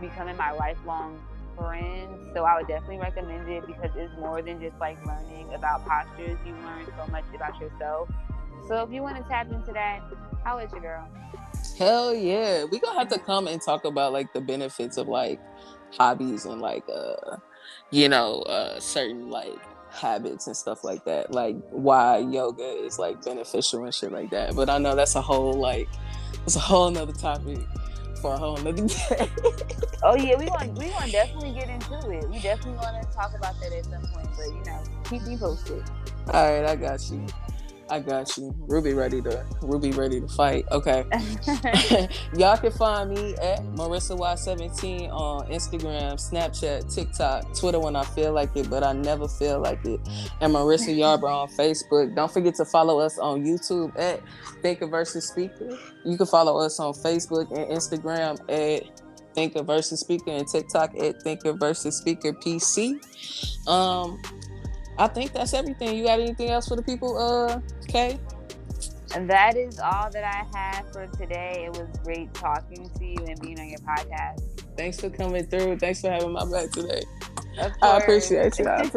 becoming my lifelong friends. So I would definitely recommend it because it's more than just learning about postures. You learn so much about yourself. So if you want to tap into that, holla at your girl. Hell yeah. We gonna have to come and talk about the benefits of hobbies and certain habits and stuff like that, why yoga is beneficial and shit like that. But I know that's a whole nother topic for a whole nother day. Oh yeah, we want definitely get into it. We definitely want to talk about that at some point, but keep me posted. All right, I got you. Ruby ready to fight. Okay. Y'all can find me at Marissa Y17 on Instagram, Snapchat, TikTok, Twitter when I feel like it, but I never feel like it. And Marissa Yarbrough on Facebook. Don't forget to follow us on YouTube at Thinker vs. Speaker. You can follow us on Facebook and Instagram at Thinker vs. Speaker and TikTok at Thinker vs. Speaker PC. I think that's everything. You got anything else for the people, Kay? And that is all that I have for today. It was great talking to you and being on your podcast. Thanks for coming through. Thanks for having my back today. Of course. I appreciate you. Don't.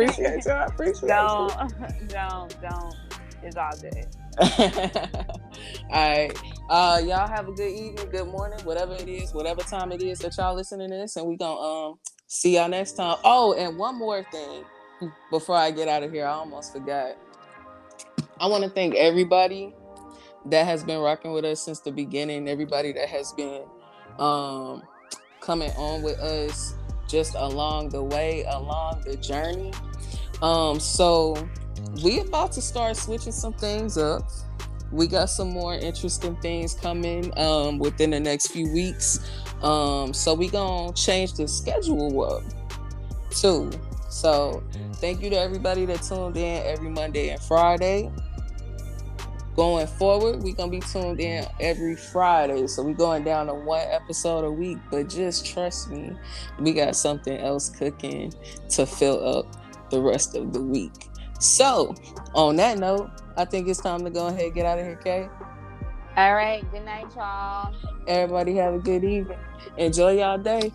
It's all good. All right. Y'all have a good evening, good morning, whatever it is, whatever time it is that y'all listening to this, and we gonna see y'all next time. Oh, and one more thing before I get out of here, I almost forgot. I want to thank everybody that has been rocking with us since the beginning, everybody that has been coming on with us just along the way, along the journey. So we about to start switching some things up. We got some more interesting things coming within the next few weeks. So we gonna change the schedule up too. So thank you to everybody that tuned in every Monday and Friday. Going forward, we're going to be tuned in every Friday. So we're going down to one episode a week. But just trust me, we got something else cooking to fill up the rest of the week. So on that note, I think it's time to go ahead and get out of here, Kay. All right. Good night, y'all. Everybody have a good evening. Enjoy y'all day.